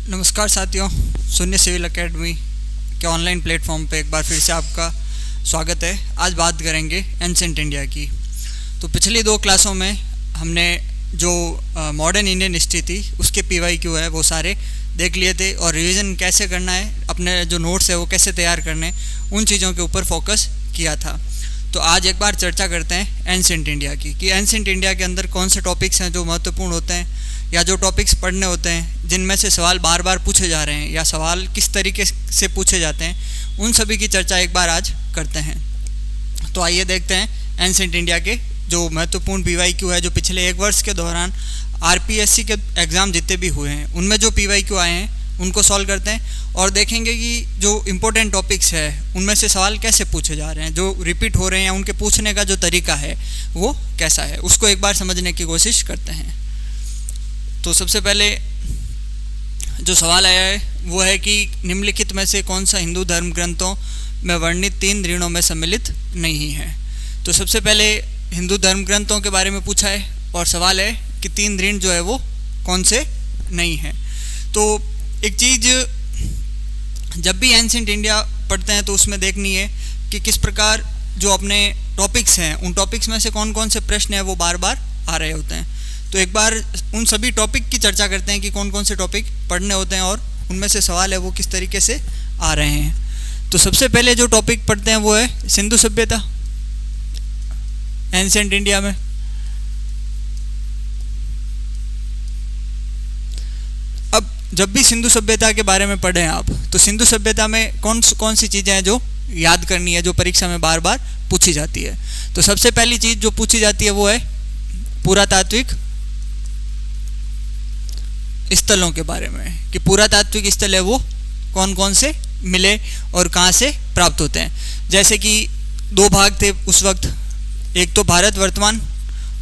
नमस्कार साथियों, शून्य सिविल एकेडमी के ऑनलाइन प्लेटफॉर्म पे एक बार फिर से आपका स्वागत है। आज बात करेंगे एंसेंट इंडिया की। तो पिछली दो क्लासों में हमने जो मॉडर्न इंडियन हिस्ट्री थी उसके PYQ है वो सारे देख लिए थे, और रिवीजन कैसे करना है, अपने जो नोट्स है वो कैसे तैयार करने, उन चीज़ों के ऊपर फोकस किया था। तो आज एक बार चर्चा करते हैं एंसेंट इंडिया की, कि एंसेंट इंडिया के अंदर कौन से टॉपिक्स हैं जो महत्वपूर्ण होते हैं, या जो टॉपिक्स पढ़ने होते हैं जिनमें से सवाल बार बार पूछे जा रहे हैं, या सवाल किस तरीके से पूछे जाते हैं, उन सभी की चर्चा एक बार आज करते हैं। तो आइए देखते हैं एंसेंट इंडिया के जो महत्वपूर्ण PYQ है जो पिछले एक वर्ष के दौरान RPSC के एग्ज़ाम जितने भी हुए हैं उनमें जो PYQ आए हैं उनको सॉल्व करते हैं, और देखेंगे कि जो इम्पोर्टेंट टॉपिक्स है उनमें से सवाल कैसे पूछे जा रहे हैं, जो रिपीट हो रहे हैं उनके पूछने का जो तरीका है वो कैसा है, उसको एक बार समझने की कोशिश करते हैं। तो सबसे पहले जो सवाल आया है वो है कि निम्नलिखित में से कौन सा हिंदू धर्म ग्रंथों में वर्णित 3 ऋणों में सम्मिलित नहीं है। तो सबसे पहले हिंदू धर्म ग्रंथों के बारे में पूछा है, और सवाल है कि 3 ऋण जो है वो कौन से नहीं हैं। तो एक चीज़ जब भी एंसेंट इंडिया पढ़ते हैं तो उसमें देखनी है कि किस प्रकार जो अपने टॉपिक्स हैं उन टॉपिक्स में से कौन कौन से प्रश्न हैं वो बार बार आ रहे होते हैं। तो एक बार उन सभी टॉपिक की चर्चा करते हैं कि कौन कौन से टॉपिक पढ़ने होते हैं और उनमें से सवाल है वो किस तरीके से आ रहे हैं। तो सबसे पहले जो टॉपिक पढ़ते हैं वो है सिंधु सभ्यता एंसेंट इंडिया में। अब जब भी सिंधु सभ्यता के बारे में पढ़ें आप, तो सिंधु सभ्यता में कौन सी चीज़ें हैं जो याद करनी है, जो परीक्षा में बार बार पूछी जाती है। तो सबसे पहली चीज़ जो पूछी जाती है वो है पुरातात्विक स्थलों के बारे में, कि पुरातात्विक स्थल है वो कौन कौन से मिले और कहाँ से प्राप्त होते हैं। जैसे कि 2 भाग थे उस वक्त, एक तो भारत वर्तमान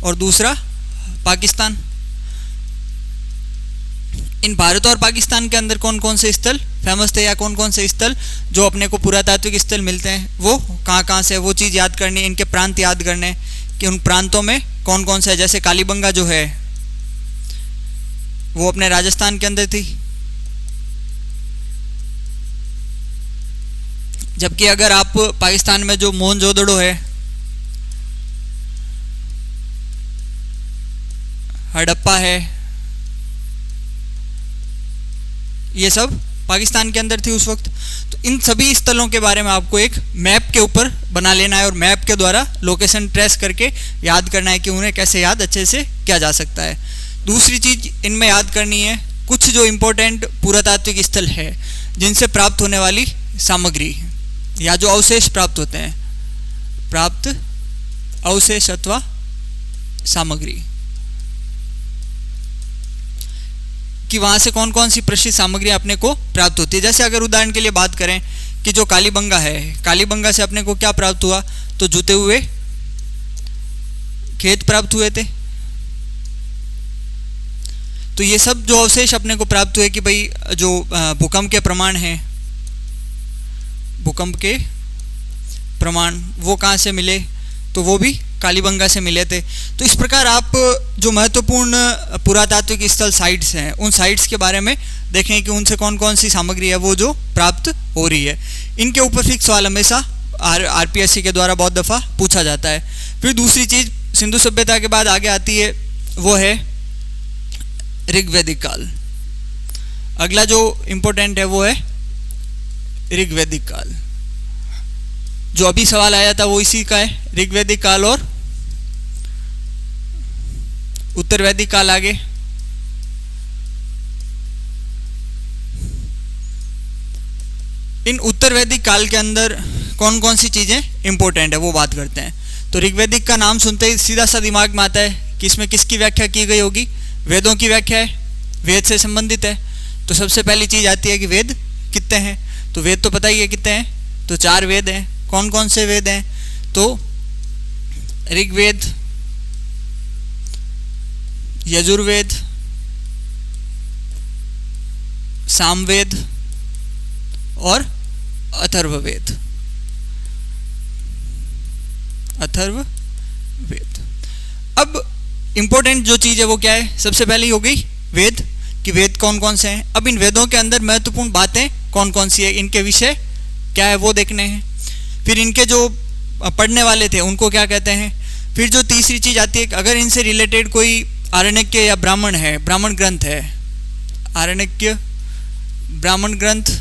और दूसरा पाकिस्तान। इन भारत और पाकिस्तान के अंदर कौन कौन से स्थल फेमस थे, या कौन कौन से स्थल जो अपने को पुरातात्विक स्थल मिलते हैं वो कहाँ कहाँ से, वो चीज़ याद करनी है। इनके प्रांत याद करने कि उन प्रांतों में कौन कौन सा है। जैसे कालीबंगा जो है वो अपने राजस्थान के अंदर थी, जबकि अगर आप पाकिस्तान में जो मोहनजोदड़ो है, हड़प्पा है, ये सब पाकिस्तान के अंदर थी उस वक्त। तो इन सभी स्थलों के बारे में आपको एक मैप के ऊपर बना लेना है, और मैप के द्वारा लोकेशन ट्रेस करके याद करना है कि उन्हें कैसे याद अच्छे से किया जा सकता है। दूसरी चीज़ इनमें याद करनी है कुछ जो इम्पोर्टेंट पुरातात्विक स्थल है जिनसे प्राप्त होने वाली सामग्री या जो अवशेष प्राप्त होते हैं, प्राप्त अवशेष अथवा सामग्री, कि वहाँ से कौन कौन सी प्रसिद्ध सामग्री अपने को प्राप्त होती है। जैसे अगर उदाहरण के लिए बात करें कि जो कालीबंगा है, कालीबंगा से अपने को क्या प्राप्त हुआ, तो जुते हुए खेत प्राप्त हुए थे। तो ये सब जो अवशेष अपने को प्राप्त हुए कि भाई जो भूकंप के प्रमाण हैं, भूकंप के प्रमाण वो कहाँ से मिले, तो वो भी कालीबंगा से मिले थे। तो इस प्रकार आप जो महत्वपूर्ण पुरातात्विक स्थल साइट्स हैं उन साइट्स के बारे में देखें कि उनसे कौन कौन सी सामग्री है वो जो प्राप्त हो रही है। इनके ऊपर फिक्स सवाल हमेशा RPSC के द्वारा बहुत दफ़ा पूछा जाता है। फिर दूसरी चीज़ सिंधु सभ्यता के बाद आगे आती है वो है ऋग्वैदिक काल। अगला जो इम्पोर्टेंट है वो है ऋग्वैदिक काल। जो अभी सवाल आया था वो इसी का है, ऋग्वैदिक काल और उत्तरवैदिक काल। आगे इन उत्तरवैदिक काल के अंदर कौन कौन सी चीज़ें इंपॉर्टेंट है वो बात करते हैं। तो ऋग्वैदिक का नाम सुनते ही सीधा सा दिमाग में आता है कि इसमें किसकी व्याख्या की गई होगी, वेदों की व्याख्या है, वेद से संबंधित है। तो सबसे पहली चीज़ आती है कि वेद कितने हैं। तो वेद तो पता ही है कितने हैं, तो 4 वेद हैं। कौन कौन से वेद हैं, तो ऋग्वेद, यजुर्वेद, सामवेद और अथर्ववेद। अथर्ववेद। अब इम्पोर्टेंट जो चीज़ है वो क्या है, सबसे पहले हो गई वेद। कि वेद कौन कौन से हैं। अब इन वेदों के अंदर महत्वपूर्ण बातें कौन कौन सी है, इनके विषय क्या है वो देखने हैं। फिर इनके जो पढ़ने वाले थे उनको क्या कहते हैं। फिर जो तीसरी चीज़ आती है, अगर इनसे रिलेटेड कोई आरण्यक या ब्राह्मण है, ब्राह्मण ग्रंथ है, आरण्यक, ब्राह्मण ग्रंथ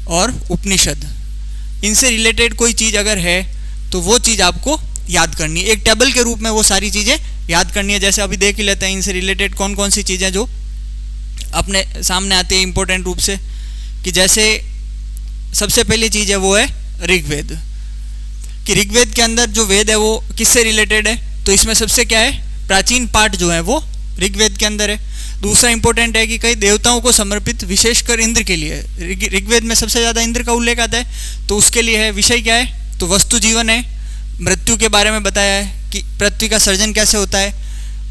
और उपनिषद, इनसे रिलेटेड कोई चीज़ अगर है तो वो चीज़ आपको याद करनी है। एक टेबल के रूप में वो सारी चीज़ें याद करनी है। जैसे अभी देख ही लेते हैं इनसे रिलेटेड कौन कौन सी चीज़ें जो अपने सामने आती है इम्पोर्टेंट रूप से। कि जैसे सबसे पहली चीज़ है वो है ऋग्वेद, कि ऋग्वेद के अंदर जो वेद है वो किससे रिलेटेड है, तो इसमें सबसे क्या है, प्राचीन पाठ जो है वो ऋग्वेद के अंदर है। दूसरा इंपॉर्टेंट है कि कई देवताओं को समर्पित, विशेषकर इंद्र के लिए, ऋग्वेद में सबसे ज़्यादा इंद्र का उल्लेख आता है, तो उसके लिए है। विषय क्या है, तो वस्तु जीवन है, मृत्यु के बारे में बताया है कि पृथ्वी का सर्जन कैसे होता है,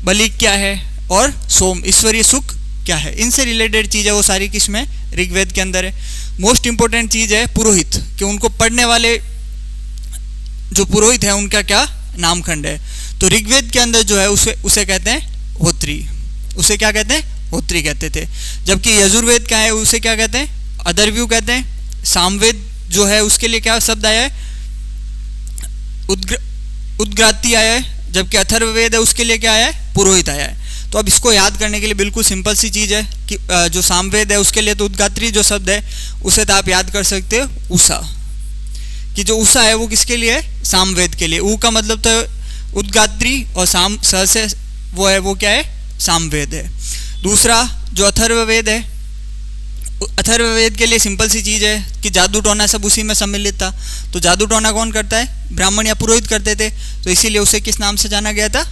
बलि क्या है, और सोम ईश्वरीय सुख क्या है। इनसे रिलेटेड चीज़ है वो सारी किसमें, ऋग्वेद के अंदर है। मोस्ट इंपॉर्टेंट चीज़ है पुरोहित, कि उनको पढ़ने वाले जो पुरोहित है उनका क्या नामखंड है। तो ऋग्वेद के अंदर जो है उसे कहते हैं होत्री, उसे क्या कहते हैं, होत्री कहते थे। जबकि यजुर्वेद क्या है, उसे क्या कहते हैं, अदर्व्यू कहते हैं। सामवेद जो है उसके लिए क्या शब्द आया है, उद्ग्राती आया है। जबकि अथर्ववेद है उसके लिए क्या आया है, पुरोहित आया है। तो अब इसको याद करने के लिए बिल्कुल सिंपल सी चीज़ है कि जो सामवेद है उसके लिए तो उद्गात्री जो शब्द है उसे तो आप याद कर सकते हो उषा, कि जो उषा है वो किसके लिए है, सामवेद के लिए। ऊ का मतलब तो उद्गात्री, और साम स से वो है वो क्या है, सामवेद है। दूसरा जो अथर्ववेद है, अथर्ववेद के लिए सिंपल सी चीज़ है कि जादू टोना सब उसी में सम्मिलित था। तो जादू टोना कौन करता है, ब्राह्मण या पुरोहित करते थे, तो इसीलिए उसे किस नाम से जाना गया था,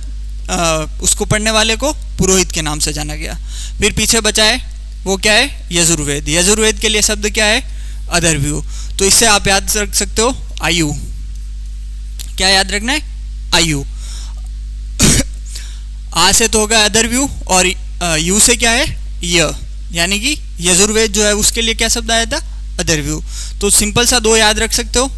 उसको पढ़ने वाले को पुरोहित के नाम से जाना गया। फिर पीछे बचा है वो क्या है, यजुर्वेद। यजुर्वेद के लिए शब्द क्या है, अदर्व्यू। तो इससे आप याद रख सकते हो आयु, क्या याद रखना है, आयु। आ से तो होगा अदर्व्यू, और यू से क्या है, य, यानी कि यजुर्वेद जो है उसके लिए क्या शब्द आया था, अदर्व्यू। तो सिंपल सा दो याद रख सकते हो,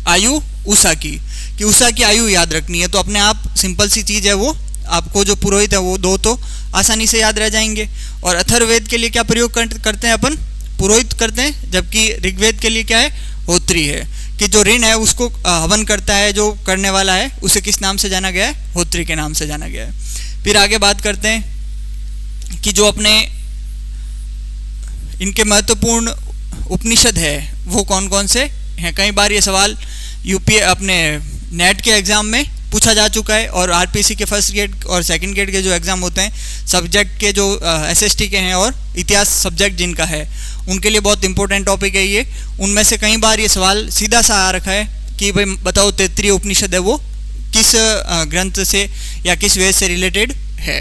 आयु उषा की, कि उषा की आयु याद रखनी है। तो अपने आप सिंपल सी चीज़ है वो, आपको जो पुरोहित है वो दो तो आसानी से याद रह जाएंगे। और अथर्ववेद के लिए क्या प्रयोग करते हैं अपन, पुरोहित करते हैं। जबकि ऋग्वेद के लिए क्या है, होत्री है, कि जो ऋण है उसको हवन करता है, जो करने वाला है उसे किस नाम से जाना गया है, होत्री के नाम से जाना गया है। फिर आगे बात करते हैं कि जो अपने इनके महत्वपूर्ण उपनिषद है वो कौन कौन से हैं। कई बार ये सवाल यूपी अपने नेट के एग्ज़ाम में पूछा जा चुका है, और आरपीसी के फर्स्ट ग्रेड और सेकंड ग्रेड के जो एग्ज़ाम होते हैं सब्जेक्ट के, जो एसएसटी के हैं और इतिहास सब्जेक्ट जिनका है, उनके लिए बहुत इंपॉर्टेंट टॉपिक है ये। उनमें से कई बार ये सवाल सीधा सा आ रखा है कि भाई बताओ तैत्तिरीय उपनिषद है वो किस ग्रंथ से या किस वेद से रिलेटेड है।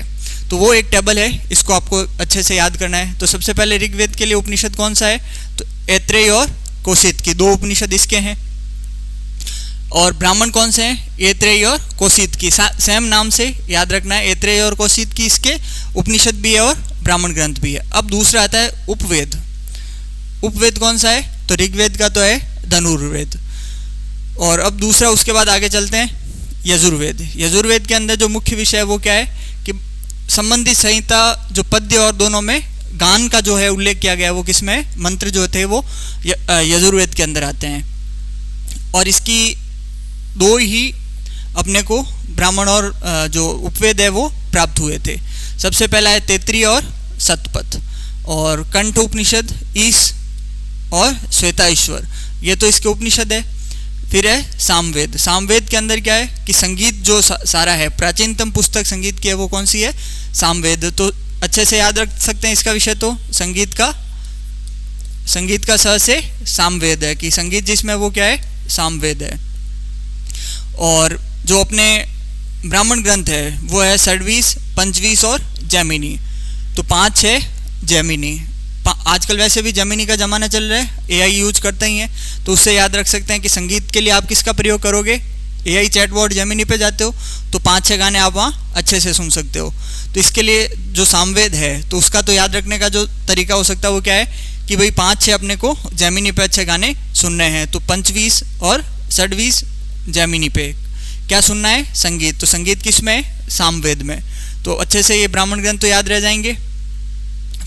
तो वो एक टेबल है, इसको आपको अच्छे से याद करना है। तो सबसे पहले ऋग्वेद के लिए उपनिषद कौन सा है, तो ऐत्रेय और कौशिक की दो उपनिषद इसके हैं। और ब्राह्मण कौन से हैं, ऐत्रेय और कौशिक की, सेम नाम से याद रखना है। ऐत्रेय और कौशिक की इसके उपनिषद भी है और ब्राह्मण ग्रंथ भी है। अब दूसरा आता है उपवेद। उपवेद कौन सा है, तो ऋग्वेद का तो है धनुर्वेद। और अब दूसरा उसके बाद आगे चलते हैं यजुर्वेद। यजुर्वेद के अंदर जो मुख्य विषय है वो क्या है कि संबंधित संहिता जो पद्य और दोनों में गान का जो है उल्लेख किया गया है वो किसमें, मंत्र जो थे वो यजुर्वेद के अंदर आते हैं। और इसकी दो ही अपने को ब्राह्मण और जो उपवेद है वो प्राप्त हुए थे। सबसे पहला है तैत्तिरीय और शतपथ, और कंठ उपनिषद, ईश और श्वेताश्वर, ये तो इसके उपनिषद है। फिर है सामवेद। सामवेद के अंदर क्या है कि संगीत जो सारा है, प्राचीनतम पुस्तक संगीत की है वो कौन सी है, सामवेद। तो अच्छे से याद रख सकते हैं इसका विषय, तो संगीत का स से सामवेद है, कि संगीत जिसमें वो क्या है, सामवेद है। और जो अपने ब्राह्मण ग्रंथ है वो है षड्वीस, पंचवीस और जैमिनी। तो 5 है जैमिनी। आजकल वैसे भी जैमिनी का ज़माना चल रहा है, एआई यूज करते ही हैं, तो उससे याद रख सकते हैं कि संगीत के लिए आप किसका प्रयोग करोगे, एआई चैटबॉट जैमिनी पे जाते हो तो 5-6 गाने आप वहाँ अच्छे से सुन सकते हो। तो इसके लिए जो सामवेद है तो उसका तो याद रखने का जो तरीका हो सकता है वो क्या है कि भाई 5-6 अपने को जैमिनी पे अच्छे गाने सुनने हैं। तो 25 और षड्वीस जैमिनी पे क्या सुनना है, संगीत। तो संगीत किस में है, सामवेद में। तो अच्छे से ये ब्राह्मण ग्रंथ तो याद रह जाएंगे।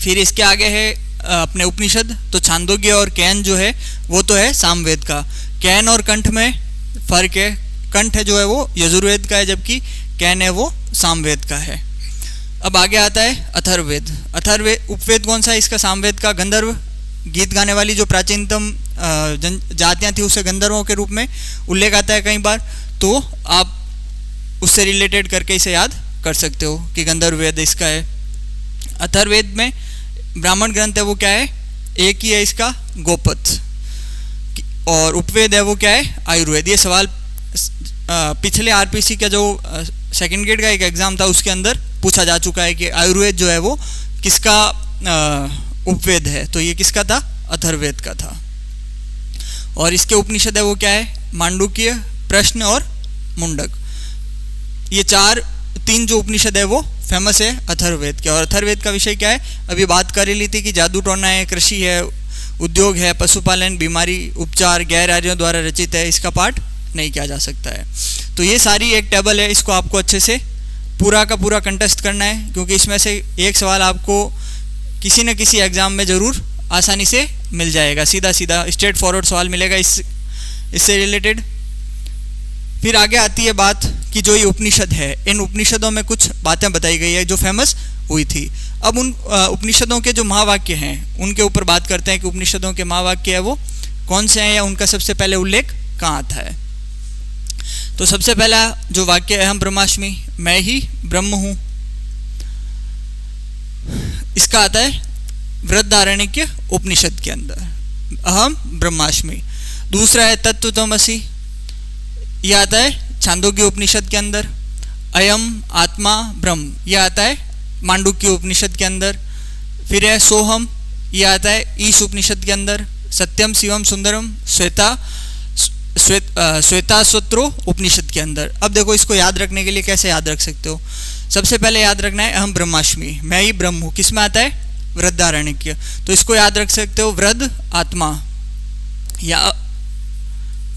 फिर इसके आगे है अपने उपनिषद। तो छांदोग्य और कैन जो है वो तो है सामवेद का। कैन और कंठ में फ़र्क है। कंठ है जो है वो यजुर्वेद का है, जबकि कैन है वो सामवेद का है। अब आगे आता है अथर्ववेद। अथर्ववेद उपवेद कौन सा है इसका? सामवेद का। गंधर्व, गीत गाने वाली जो प्राचीनतम जातियाँ थी उसे गंधर्वों के रूप में उल्लेख आता है कई बार, तो आप उससे रिलेटेड करके इसे याद कर सकते हो कि गंधर्व वेद इसका है। अथर्ववेद में ब्राह्मण ग्रंथ है वो क्या है? एक ही है इसका, गोपथ। और उपवेद है वो क्या है? आयुर्वेद। ये सवाल पिछले आरपीसी का जो सेकंड ग्रेड का एक एग्ज़ाम था उसके अंदर पूछा जा चुका है कि आयुर्वेद जो है वो किसका उपवेद है, तो ये किसका था? अथर्ववेद का था। और इसके उपनिषद है वो क्या है? मांडुक्य, प्रश्न और मुंडक। ये तीन जो उपनिषद है वो फेमस है अथर्ववेद के। और अथर्ववेद का विषय क्या है? अभी बात कर ही ली थी कि जादू टोना है, कृषि है, उद्योग है, पशुपालन, बीमारी, उपचार गैर आर्यों द्वारा रचित है, इसका पाठ नहीं किया जा सकता है। तो ये सारी एक टेबल है, इसको आपको अच्छे से पूरा का पूरा कंटेस्ट करना है, क्योंकि इसमें से एक सवाल आपको किसी न किसी एग्ज़ाम में ज़रूर आसानी से मिल जाएगा। सीधा सीधा स्ट्रेट फॉरवर्ड सवाल मिलेगा इससे रिलेटेड। फिर आगे आती है बात कि जो ये उपनिषद है, इन उपनिषदों में कुछ बातें बताई गई है जो फेमस हुई थी। अब उन उपनिषदों के जो महावाक्य हैं उनके ऊपर बात करते हैं कि उपनिषदों के महावाक्य है वो कौन से हैं या उनका सबसे पहले उल्लेख कहाँ आता है। तो सबसे पहला जो वाक्य है, अहम ब्रह्मास्मि, मैं ही ब्रह्म हूँ, इसका आता है बृहदारण्यक उपनिषद के अंदर, अहम ब्रह्मास्मि। दूसरा है तत्त्वमसि, यह आता है छांदोग्य उपनिषद के अंदर। अयम आत्मा ब्रह्म, यह आता है मांडुक्य उपनिषद के अंदर। फिर है सोहम, यह आता है ईश उपनिषद के अंदर। सत्यम शिवम सुंदरम श्वेताश्वत्रो उपनिषद के अंदर। अब देखो इसको याद रखने के लिए कैसे याद रख सकते हो? सबसे पहले याद रखना है अहम ब्रह्मास्मि, मैं ही ब्रह्म हूँ, किसमें आता है? बृहदारण्यक। तो इसको याद रख सकते हो वृद्ध आत्मा, या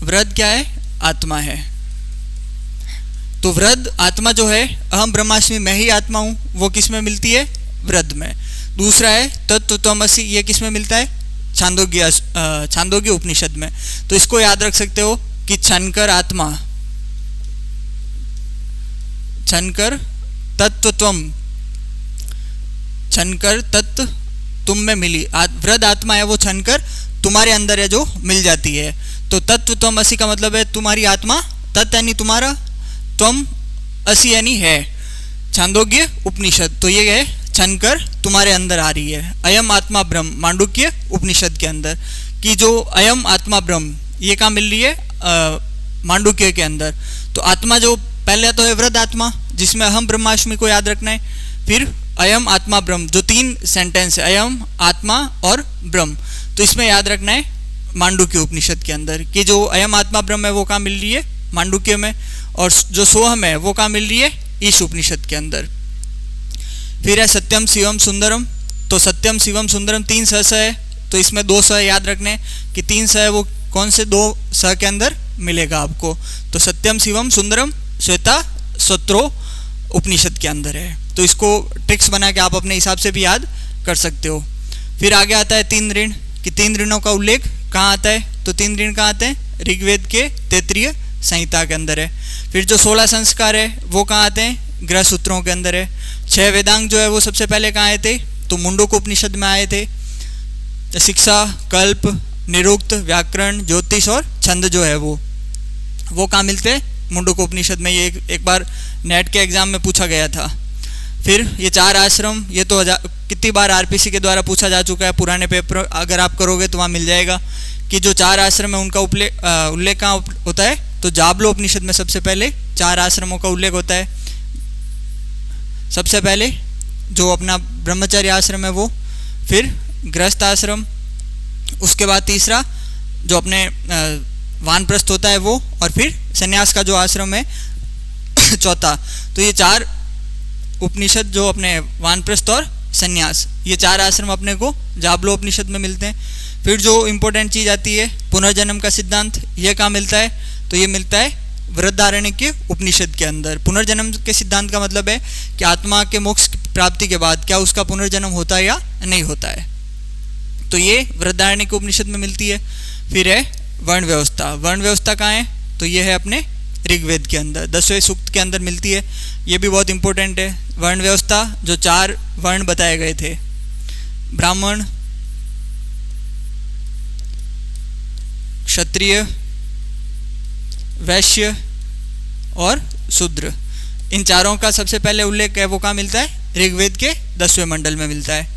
वृद्ध क्या है? आत्मा है। तो वृद्ध आत्मा जो है, अहम ब्रह्मास्मि मैं ही आत्मा हूँ, वो किस में मिलती है? वृद्ध में। दूसरा है तत्त्वमसि, ये किस में मिलता है? छांदोग्य उपनिषद में। तो इसको याद रख सकते हो कि छनकर आत्मा, छनकर तत्त्वम, छनकर तत्व तुम में मिली। वृद्ध आत्मा है वो छनकर तुम्हारे अंदर है जो मिल जाती है। तो तत्त्वमसि का मतलब है तुम्हारी आत्मा, तत् यानी तुम्हारा, त्वम असि यानी है, छांदोग्य उपनिषद। तो ये है छनकर तुम्हारे अंदर आ रही है। अयम आत्मा ब्रह्म मांडुक्य उपनिषद के अंदर कि जो अयम आत्मा ब्रह्म ये कहाँ मिल रही है? मांडुक्य के अंदर। तो आत्मा जो पहले तो है वृद्ध आत्मा, जिसमें अहम ब्रह्मास्मि को याद रखना है। फिर अयम आत्मा ब्रह्म, जो 3 सेंटेंस है, अयम आत्मा और ब्रह्म, तो इसमें याद रखना है मांडुक्य उपनिषद के अंदर कि जो अयम आत्मा ब्रह्म है वो कहाँ मिल रही है? मांडुक्य में। और जो सोहम है वो कहाँ मिल रही है? ईश उपनिषद के अंदर। फिर है सत्यम शिवम सुंदरम। तो सत्यम शिवम सुंदरम 3 स है, तो इसमें 2 स याद रखने कि 3 स है वो कौन से 2 स के अंदर मिलेगा आपको? तो सत्यम शिवम सुंदरम श्वेताश्वत्रो उपनिषद के अंदर है। तो इसको ट्रिक्स बना के आप अपने हिसाब से भी याद कर सकते हो। फिर आगे आता है 3 ऋण कि 3 ऋणों का उल्लेख कहाँ आता है? तो 3 ऋण कहाँ आते हैं? ऋग्वेद के तैत्तिरीय संहिता के अंदर है। फिर जो 16 संस्कार है वो कहाँ आते हैं? गृह सूत्रों के अंदर है। 6 वेदांग जो है वो सबसे पहले कहाँ आए थे? तो मुंडक उपनिषद में आए थे। शिक्षा, कल्प, निरुक्त, व्याकरण, ज्योतिष और छंद जो है वो कहाँ मिलते हैं? मुंडक उपनिषद में। ये एक बार नेट के एग्जाम में पूछा गया था। फिर ये 4 आश्रम, ये तो कितनी बार आरपीसी के द्वारा पूछा जा चुका है, पुराने पेपर अगर आप करोगे तो वहाँ मिल जाएगा कि जो 4 आश्रम है उनका उल्लेख कहाँ होता है? तो जाबलो उपनिषद में सबसे पहले 4 आश्रमों का उल्लेख होता है। सबसे पहले जो अपना ब्रह्मचर्य आश्रम है वो, फिर गृहस्थ आश्रम, उसके बाद तीसरा जो अपने वानप्रस्थ होता है वो, और फिर संन्यास का जो आश्रम है चौथा। तो ये 4 उपनिषद जो अपने वानप्रस्थ और संन्यास, ये 4 आश्रम अपने को जाबलो उपनिषद में मिलते हैं। फिर जो इम्पोर्टेंट चीज़ आती है पुनर्जन्म का सिद्धांत, ये कहाँ मिलता है? तो ये मिलता है बृहदारण्यक उपनिषद के अंदर। पुनर्जन्म के सिद्धांत का मतलब है कि आत्मा के मोक्ष प्राप्ति के बाद क्या उसका पुनर्जन्म होता है या नहीं होता है, तो ये बृहदारण्यक उपनिषद में मिलती है। फिर है वर्ण व्यवस्था। वर्ण व्यवस्था कहाँ है, तो ये है अपने ऋग्वेद के अंदर 10वें सूक्त के अंदर मिलती है। ये भी बहुत इंपॉर्टेंट है। वर्ण व्यवस्था, जो 4 वर्ण बताए गए थे, ब्राह्मण, क्षत्रिय, वैश्य और शूद्र, इन चारों का सबसे पहले उल्लेख है वो कहाँ मिलता है, ऋग्वेद के 10वें मंडल में मिलता है।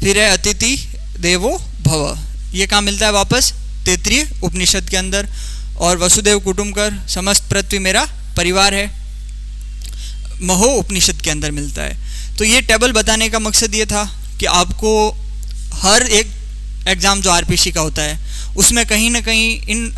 फिर है अतिथि देवो भव, ये कहाँ मिलता है वापस, तैत्तिरीय उपनिषद के अंदर। और वसुदेव कुटुंबकर, समस्त पृथ्वी मेरा परिवार है, महो उपनिषद के अंदर मिलता है। तो ये टेबल बताने का मकसद ये था कि आपको हर एक एग्ज़ाम जो आरपीसी का होता है उसमें कहीं ना कहीं इन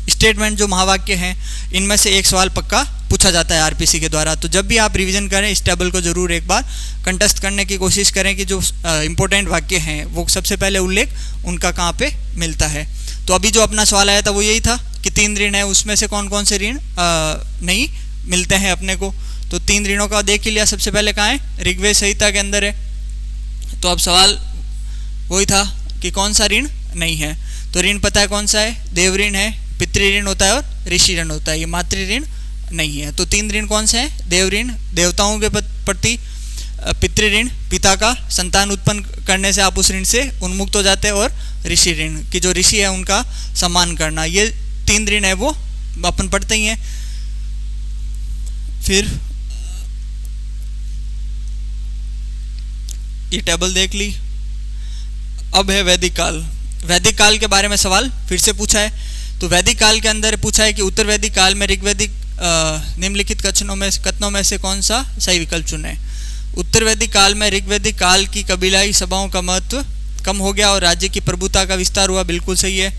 स्टेटमेंट जो महावाक्य हैं इनमें से एक सवाल पक्का पूछा जाता है आरपीसी के द्वारा। तो जब भी आप रिवीजन करें इस टेबल को ज़रूर एक बार कंटेस्ट करने की कोशिश करें कि जो इम्पोर्टेंट वाक्य हैं वो सबसे पहले उल्लेख उनका कहाँ पे मिलता है। तो अभी जो अपना सवाल आया था वो यही था कि 3 ऋण है, उसमें से कौन कौन से ऋण नहीं मिलते हैं अपने को। तो 3 ऋणों का देख लिया, सबसे पहले कहाँ है, ऋग्वेद संहिता के अंदर है। तो अब सवाल वही था कि कौन सा ऋण नहीं है। तो ऋण पता है कौन सा है, देव ऋण है, पितृ ऋण होता है और ऋषि ऋण होता है, ये मातृ ऋण नहीं है। तो 3 ऋण कौन से हैं, देव ऋण, देवताओं के प्रति, पितृ ऋण, पिता का संतान उत्पन्न करने से आप उस ऋण से उन्मुक्त हो जाते हैं, और ऋषि ऋण कि जो ऋषि है उनका सम्मान करना, ये 3 ऋण है वो अपन पढ़ते ही हैं। फिर ये टेबल देख ली। अब है वैदिक काल। वैदिक काल के बारे में सवाल फिर से पूछा है। तो वैदिक काल के अंदर पूछा है कि उत्तर वैदिक काल में ऋग्वैदिक निम्नलिखित कथनों में से कौन सा सही विकल्प चुने। उत्तर वैदिक काल में ऋग्वैदिक काल की कबीलाई सभाओं का महत्व कम हो गया और राज्य की प्रभुता का विस्तार हुआ, बिल्कुल सही है।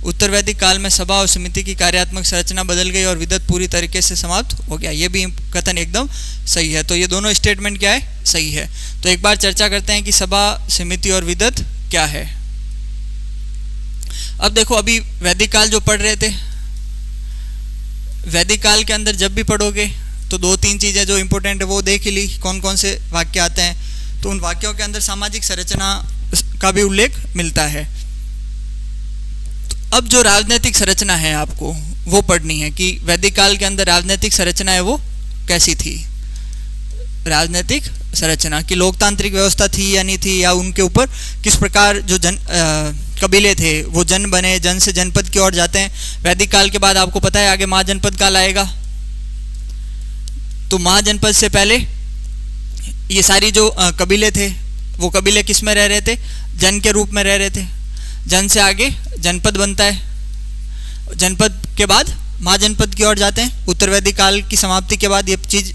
उत्तर वैदिक काल में सभा और समिति की कार्यात्मक संरचना बदल गई और विदत पूरी तरीके से समाप्त हो गया, ये भी कथन एकदम सही है। तो ये दोनों स्टेटमेंट क्या है, सही है। तो एक बार चर्चा करते हैं कि सभा, समिति और विदत क्या है। अब देखो, अभी वैदिक काल जो पढ़ रहे थे, वैदिक काल के अंदर जब भी पढ़ोगे तो 2-3 चीज़ें जो इंपॉर्टेंट है वो देख ही ली, कौन कौन से वाक्य आते हैं। तो उन वाक्यों के अंदर सामाजिक संरचना का भी उल्लेख मिलता है। तो अब जो राजनीतिक संरचना है आपको वो पढ़नी है कि वैदिक काल के अंदर राजनीतिक संरचना है वो कैसी थी। राजनीतिक संरचना की लोकतांत्रिक व्यवस्था थी या नहीं थी, या उनके ऊपर किस प्रकार जो कबीले थे वो जन बने, जन से जनपद की ओर जाते हैं। वैदिक काल के बाद आपको पता है आगे महाजनपद काल आएगा। तो महाजनपद से पहले ये सारी जो कबीले थे वो कबीले किस में रह रहे थे, जन के रूप में रह रहे थे। जन से आगे जनपद बनता है, जनपद के बाद महाजनपद की ओर जाते हैं। उत्तर वैदिक काल की समाप्ति के बाद ये चीज़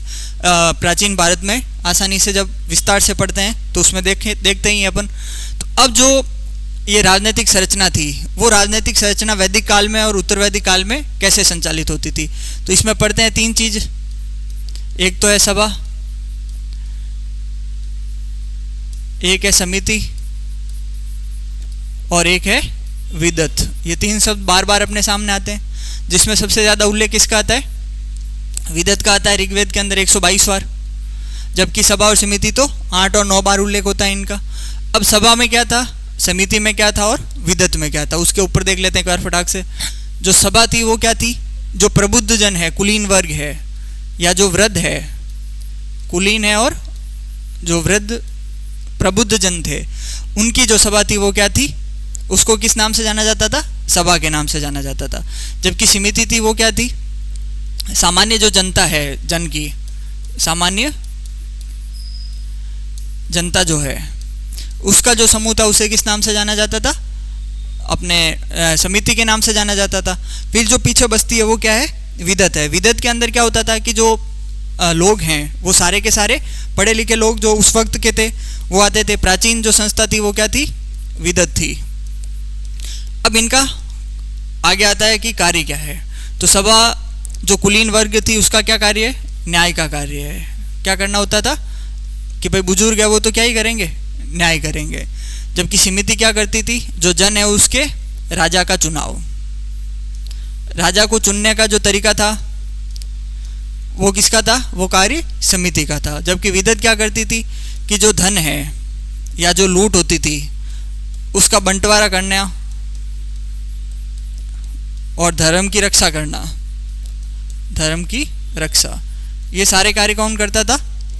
प्राचीन भारत में आसानी से जब विस्तार से पढ़ते हैं तो उसमें देखते ही अपन। तो अब जो ये राजनीतिक संरचना थी वो राजनीतिक संरचना वैदिक काल में और उत्तर वैदिक काल में कैसे संचालित होती थी। तो इसमें पढ़ते हैं 3 चीज़। एक तो है सभा, एक है समिति और एक है विदत। ये 3 शब्द बार बार अपने सामने आते हैं, जिसमें सबसे ज़्यादा उल्लेख किसका आता है, विदत का आता है ऋग्वेद के अंदर 122 बार, जबकि सभा और समिति तो 8 और 9 बार उल्लेख होता है इनका। अब सभा में क्या था, समिति में क्या था और विदत में क्या था, उसके ऊपर देख लेते हैं एक बार फटाक से। जो सभा थी वो क्या थी, जो प्रबुद्ध जन है, कुलीन वर्ग है, या जो वृद्ध है, कुलीन है और जो वृद्ध प्रबुद्ध जन थे, उनकी जो सभा थी वो क्या थी, उसको किस नाम से जाना जाता था, सभा के नाम से जाना जाता था। जबकि समिति थी वो क्या थी, सामान्य जो जनता है, जन की सामान्य जनता जो है उसका जो समूह था उसे किस नाम से जाना जाता था, अपने समिति के नाम से जाना जाता था। फिर जो पीछे बस्ती है वो क्या है, विदत है। विदत के अंदर क्या होता था कि जो लोग हैं वो सारे के सारे पढ़े लिखे लोग जो उस वक्त के थे वो आते थे। प्राचीन जो संस्था थी वो क्या थी, विदत थी। अब इनका आगे आता है कि कार्य क्या है। तो सभा जो कुलीन वर्ग थी उसका क्या कार्य है, न्याय का कार्य है। क्या करना होता था कि भाई बुजुर्ग है वो तो क्या ही करेंगे, न्याय करेंगे। जबकि समिति क्या करती थी, जो जन है उसके राजा का चुनाव, राजा को चुनने का जो तरीका था वो किसका था? वो कार्य समिति का था। जबकि विदत क्या करती थी कि जो धन है या जो लूट होती थी उसका बंटवारा करना और धर्म की रक्षा करना, धर्म की रक्षा, ये सारे कार्य कौन करता था?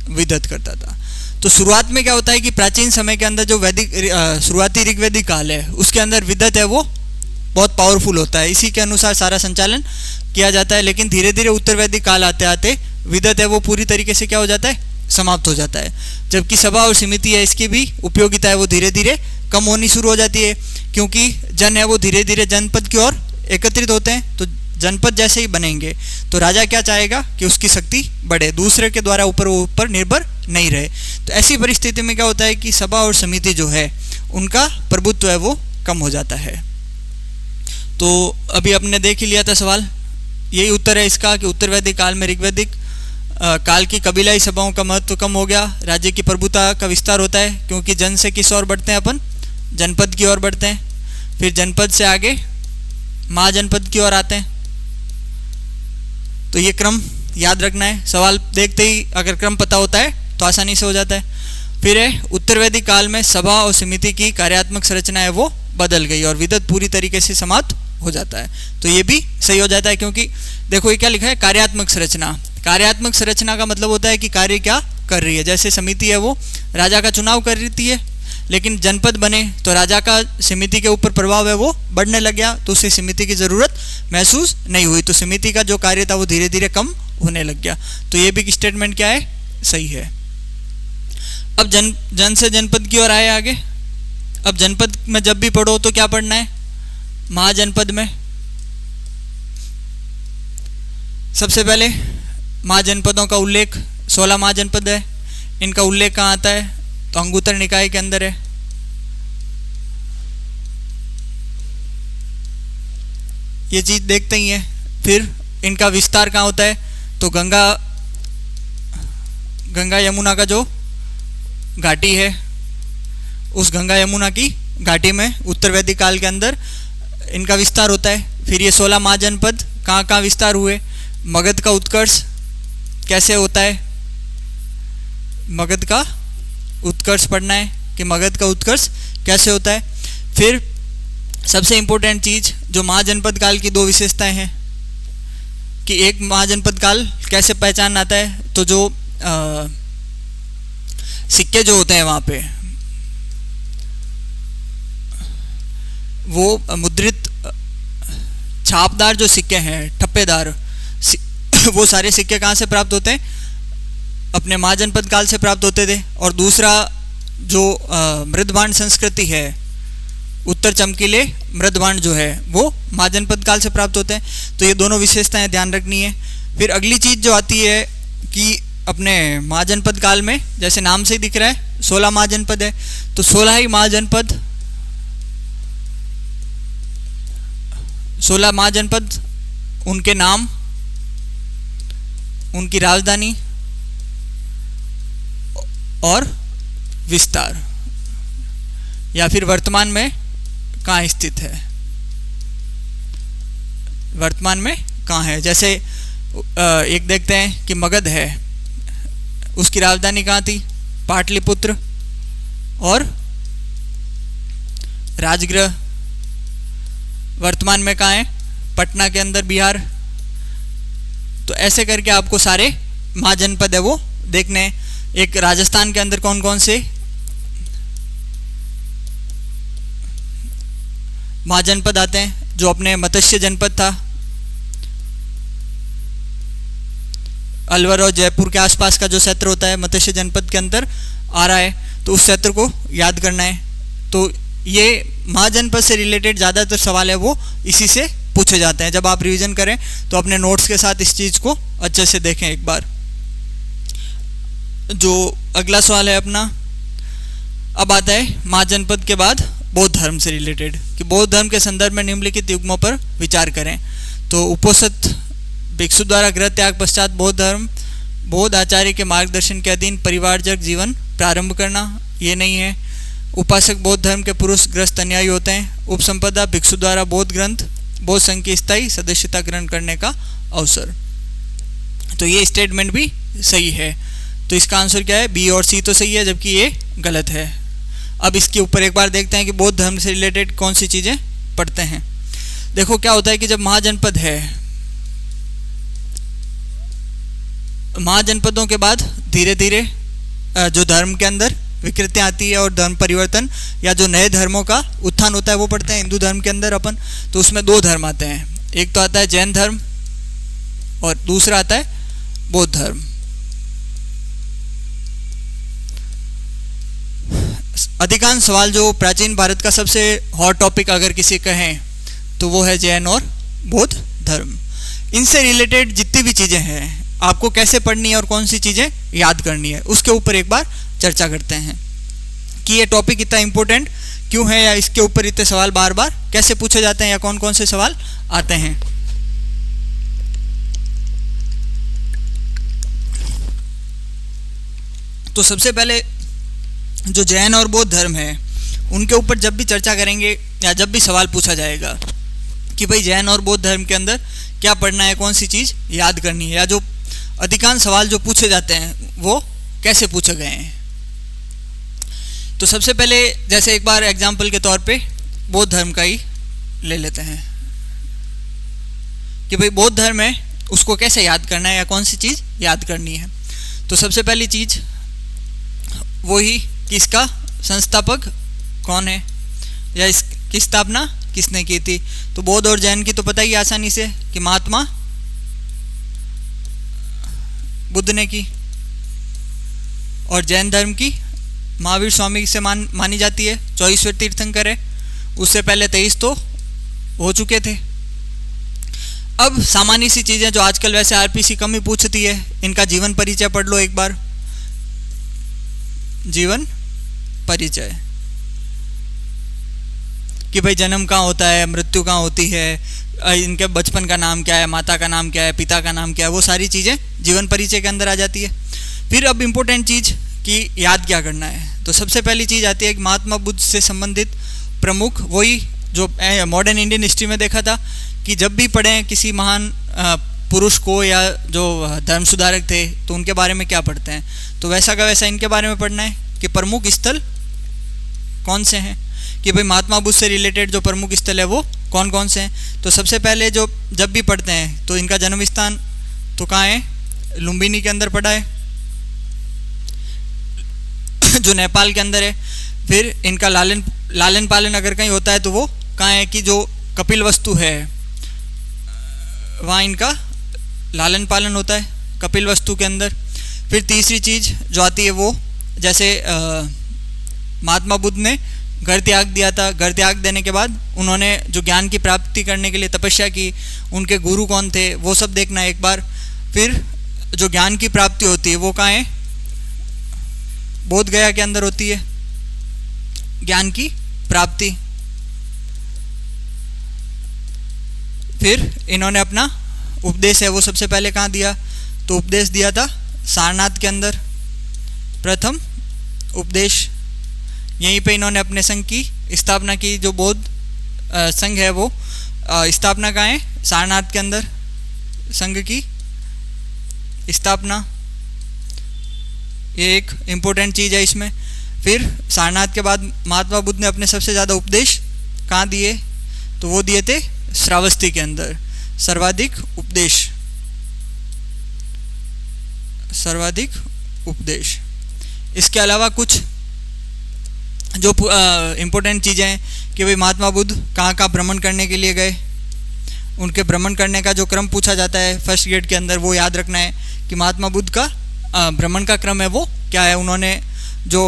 विदत करता था। तो शुरुआत में क्या होता है कि प्राचीन समय के अंदर जो वैदिक शुरुआती ऋग्वैदिक काल है उसके अंदर विदत है वो बहुत पावरफुल होता है, इसी के अनुसार सारा संचालन किया जाता है। लेकिन धीरे धीरे उत्तर वैदिक काल आते आते विदत है वो पूरी तरीके से क्या हो जाता है? समाप्त हो जाता है। जबकि सभा और समिति है इसकी भी उपयोगिता है वो धीरे धीरे कम होनी शुरू हो जाती है, क्योंकि जन है वो धीरे धीरे जनपद की ओर एकत्रित होते हैं। तो जनपद जैसे ही बनेंगे तो राजा क्या चाहेगा कि उसकी शक्ति बढ़े, दूसरे के द्वारा ऊपर निर्भर नहीं रहे। तो ऐसी परिस्थिति में क्या होता है कि सभा और समिति जो है उनका प्रभुत्व है वो कम हो जाता है। तो अभी आपने देख ही लिया था सवाल, यही उत्तर है इसका कि उत्तर वैदिक काल में ऋग्वैदिक काल की कबीलाई सभाओं का महत्व कम हो गया, राज्य की प्रभुता का विस्तार होता है, क्योंकि जन से किस ओर बढ़ते हैं अपन? जनपद की ओर बढ़ते हैं। फिर जनपद से आगे महाजनपद की ओर आते हैं। तो ये क्रम याद रखना है, सवाल देखते ही अगर क्रम पता होता है तो आसानी से हो जाता है। फिर है उत्तर वैदिक काल में सभा और समिति की कार्यात्मक संरचना है वो बदल गई और विदत पूरी तरीके से समाप्त हो जाता है। तो ये भी सही हो जाता है, क्योंकि देखो ये क्या लिखा है? कार्यात्मक संरचना। कार्यात्मक संरचना का मतलब होता है कि कार्य क्या कर रही है। जैसे समिति है वो राजा का चुनाव कर रही है, लेकिन जनपद बने तो राजा का समिति के ऊपर प्रभाव है वो बढ़ने लग गया, तो उसे समिति की ज़रूरत महसूस नहीं हुई, तो समिति का जो कार्य था वो धीरे धीरे कम होने लग गया। तो ये भी स्टेटमेंट क्या है? सही है। अब जन से जनपद की ओर आए आगे। अब जनपद में जब भी पढ़ो तो क्या पढ़ना है? महाजनपद में सबसे पहले महाजनपदों का उल्लेख 16 महाजनपद है। इनका उल्लेख कहाँ आता है? तो अंगुत्तर निकाय के अंदर है। ये चीज देखते ही है। फिर इनका विस्तार कहाँ होता है? तो गंगा यमुना का जो घाटी है उस गंगा यमुना की घाटी में उत्तर वैदिक काल के अंदर इनका विस्तार होता है। फिर ये 16 महाजनपद कहाँ कहाँ विस्तार हुए? मगध का उत्कर्ष कैसे होता है? मगध का उत्कर्ष पढ़ना है कि मगध का उत्कर्ष कैसे होता है। फिर सबसे इम्पोर्टेंट चीज जो महाजनपद काल की दो विशेषताएं हैं कि एक महाजनपद काल कैसे पहचान आता है, तो जो सिक्के जो होते हैं वहाँ पे वो मुद्रित छापदार जो सिक्के हैं, ठप्पेदार, वो सारे सिक्के कहाँ से प्राप्त होते हैं? अपने महाजनपद काल से प्राप्त होते थे। और दूसरा जो मृदभांड संस्कृति है, उत्तर चमकीले मृदभांड जो है वो महाजनपद काल से प्राप्त होते हैं। तो ये दोनों विशेषताएं ध्यान रखनी है। फिर अगली चीज़ जो आती है कि अपने महाजनपद काल में जैसे नाम से ही दिख रहा है 16 महाजनपद है, तो 16 ही महाजनपद, 16 महाजनपद, उनके नाम, उनकी राजधानी और विस्तार, या फिर वर्तमान में कहाँ स्थित है, वर्तमान में कहाँ है। जैसे एक देखते हैं कि मगध है, उसकी राजधानी कहाँ थी? पाटलिपुत्र, और राजगृह वर्तमान में कहाँ है? पटना के अंदर, बिहार। तो ऐसे करके आपको सारे महाजनपद है वो देखने हैं। एक राजस्थान के अंदर कौन कौन से महाजनपद आते हैं? जो अपने मत्स्य जनपद था, अलवर और जयपुर के आसपास का जो क्षेत्र होता है मत्स्य जनपद के अंदर आ रहा है, तो उस क्षेत्र को याद करना है। तो ये महाजनपद से रिलेटेड ज़्यादातर सवाल है वो इसी से पूछे जाते हैं। जब आप रिवीजन करें तो अपने नोट्स के साथ इस चीज़ को अच्छे से देखें एक बार। जो अगला सवाल है अपना, अब आता है महाजनपद के बाद बौद्ध धर्म से रिलेटेड, कि बौद्ध धर्म के संदर्भ में निम्नलिखित युग्मों पर विचार करें। तो उपोषित भिक्षु द्वारा गृह त्याग पश्चात बौद्ध धर्म, बौद्ध आचार्य के मार्गदर्शन के अधीन परिवारजक जीवन प्रारंभ करना, ये नहीं है। उपासक बौद्ध धर्म के पुरुष ग्रस्त अनुयायी होते हैं। उपसंपदा भिक्षु द्वारा बौद्ध ग्रंथ, बौद्ध संघ की स्थायी सदस्यता ग्रहण करने का अवसर। तो ये स्टेटमेंट भी सही है। तो इसका आंसर क्या है, बी और सी तो सही है जबकि ये गलत है। अब इसके ऊपर एक बार देखते हैं कि बौद्ध धर्म से रिलेटेड कौन सी चीज़ें पढ़ते हैं। देखो क्या होता है कि जब महाजनपद है, महाजनपदों के बाद धीरे धीरे जो धर्म के अंदर विकृतियाँ आती है और धर्म परिवर्तन या जो नए धर्मों का उत्थान होता है वो पढ़ते हैं हिंदू धर्म के अंदर अपन। तो उसमें दो धर्म आते हैं, एक तो आता है जैन धर्म और दूसरा आता है बौद्ध धर्म। अधिकांश सवाल जो प्राचीन भारत का सबसे हॉट टॉपिक अगर किसी कहें तो वो है जैन और बौद्ध धर्म। इनसे रिलेटेड जितनी भी चीज़ें हैं आपको कैसे पढ़नी है और कौन सी चीज़ें याद करनी है उसके ऊपर एक बार चर्चा करते हैं कि ये टॉपिक इतना इम्पोर्टेंट क्यों है या इसके ऊपर इतने सवाल बार बार कैसे पूछे जाते हैं या कौन कौन से सवाल आते हैं। तो सबसे पहले जो जैन और बौद्ध धर्म है उनके ऊपर जब भी चर्चा करेंगे या जब भी सवाल पूछा जाएगा कि भाई जैन और बौद्ध धर्म के अंदर क्या पढ़ना है, कौन सी चीज़ याद करनी है, या जो अधिकांश सवाल जो पूछे जाते हैं वो कैसे पूछे गए हैं। तो सबसे पहले जैसे एक बार एग्जाम्पल के तौर पे बौद्ध धर्म का ही ले लेते हैं कि भाई बौद्ध धर्म है उसको कैसे याद करना है या कौन सी चीज़ याद करनी है। तो सबसे पहली चीज़ वही कि इसका संस्थापक कौन है या इसकी स्थापना किसने की थी। तो बौद्ध और जैन की तो पता ही आसानी से कि महात्मा बुद्ध ने की, और जैन धर्म की महावीर स्वामी से मानी जाती है, 24वें तीर्थंकर है। उससे पहले 23 तो हो चुके थे। अब सामान्य सी चीज़ें जो आजकल वैसे आरपीसी कम ही पूछती है, इनका जीवन परिचय पढ़ लो एक बार। जीवन परिचय कि भाई जन्म कहाँ होता है, मृत्यु कहाँ होती है, इनके बचपन का नाम क्या है, माता का नाम क्या है, पिता का नाम क्या है, वो सारी चीज़ें जीवन परिचय के अंदर आ जाती है। फिर अब इम्पोर्टेंट चीज़ कि याद क्या करना है। तो सबसे पहली चीज़ आती है कि महात्मा बुद्ध से संबंधित प्रमुख, वही जो मॉडर्न इंडियन हिस्ट्री में देखा था कि जब भी पढ़ें किसी महान पुरुष को या जो धर्म सुधारक थे तो उनके बारे में क्या पढ़ते हैं। तो वैसा का वैसा इनके बारे में पढ़ना है कि प्रमुख स्थल कौन से हैं, कि भाई महात्मा बुद्ध से रिलेटेड जो प्रमुख स्थल है वो कौन कौन से हैं। तो सबसे पहले जो जब भी पढ़ते हैं तो इनका जन्म स्थान तो कहाँ है, लुम्बिनी के अंदर पड़ा है जो नेपाल के अंदर है। फिर इनका लालन पालन अगर कहीं होता है तो वो कहाँ है कि जो कपिल वस्तु है वहाँ इनका लालन पालन होता है कपिल वस्तु के अंदर। फिर तीसरी चीज़ जो आती है वो जैसे महात्मा बुद्ध ने घर त्याग दिया था, घर त्याग देने के बाद उन्होंने जो ज्ञान की प्राप्ति करने के लिए तपस्या की, उनके गुरु कौन थे वो सब देखना है एक बार। फिर जो ज्ञान की प्राप्ति होती है वो कहाँ है, बोध गया के अंदर होती है ज्ञान की प्राप्ति। फिर इन्होंने अपना उपदेश है वो सबसे पहले कहाँ दिया, तो उपदेश दिया था सारनाथ के अंदर, प्रथम उपदेश। यहीं पे इन्होंने अपने संघ की स्थापना की, जो बौद्ध संघ है वो स्थापना कहाँ है, सारनाथ के अंदर संघ की स्थापना। ये एक इम्पोर्टेंट चीज़ है इसमें। फिर सारनाथ के बाद महात्मा बुद्ध ने अपने सबसे ज़्यादा उपदेश कहाँ दिए, तो वो दिए थे श्रावस्ती के अंदर, सर्वाधिक उपदेश, सर्वाधिक उपदेश। इसके अलावा कुछ जो इम्पोर्टेंट चीज़ें हैं कि भाई महात्मा बुद्ध कहाँ कहाँ भ्रमण करने के लिए गए, उनके भ्रमण करने का जो क्रम पूछा जाता है फर्स्ट ग्रेड के अंदर वो याद रखना है कि महात्मा बुद्ध का भ्रमण का क्रम है वो क्या है। उन्होंने जो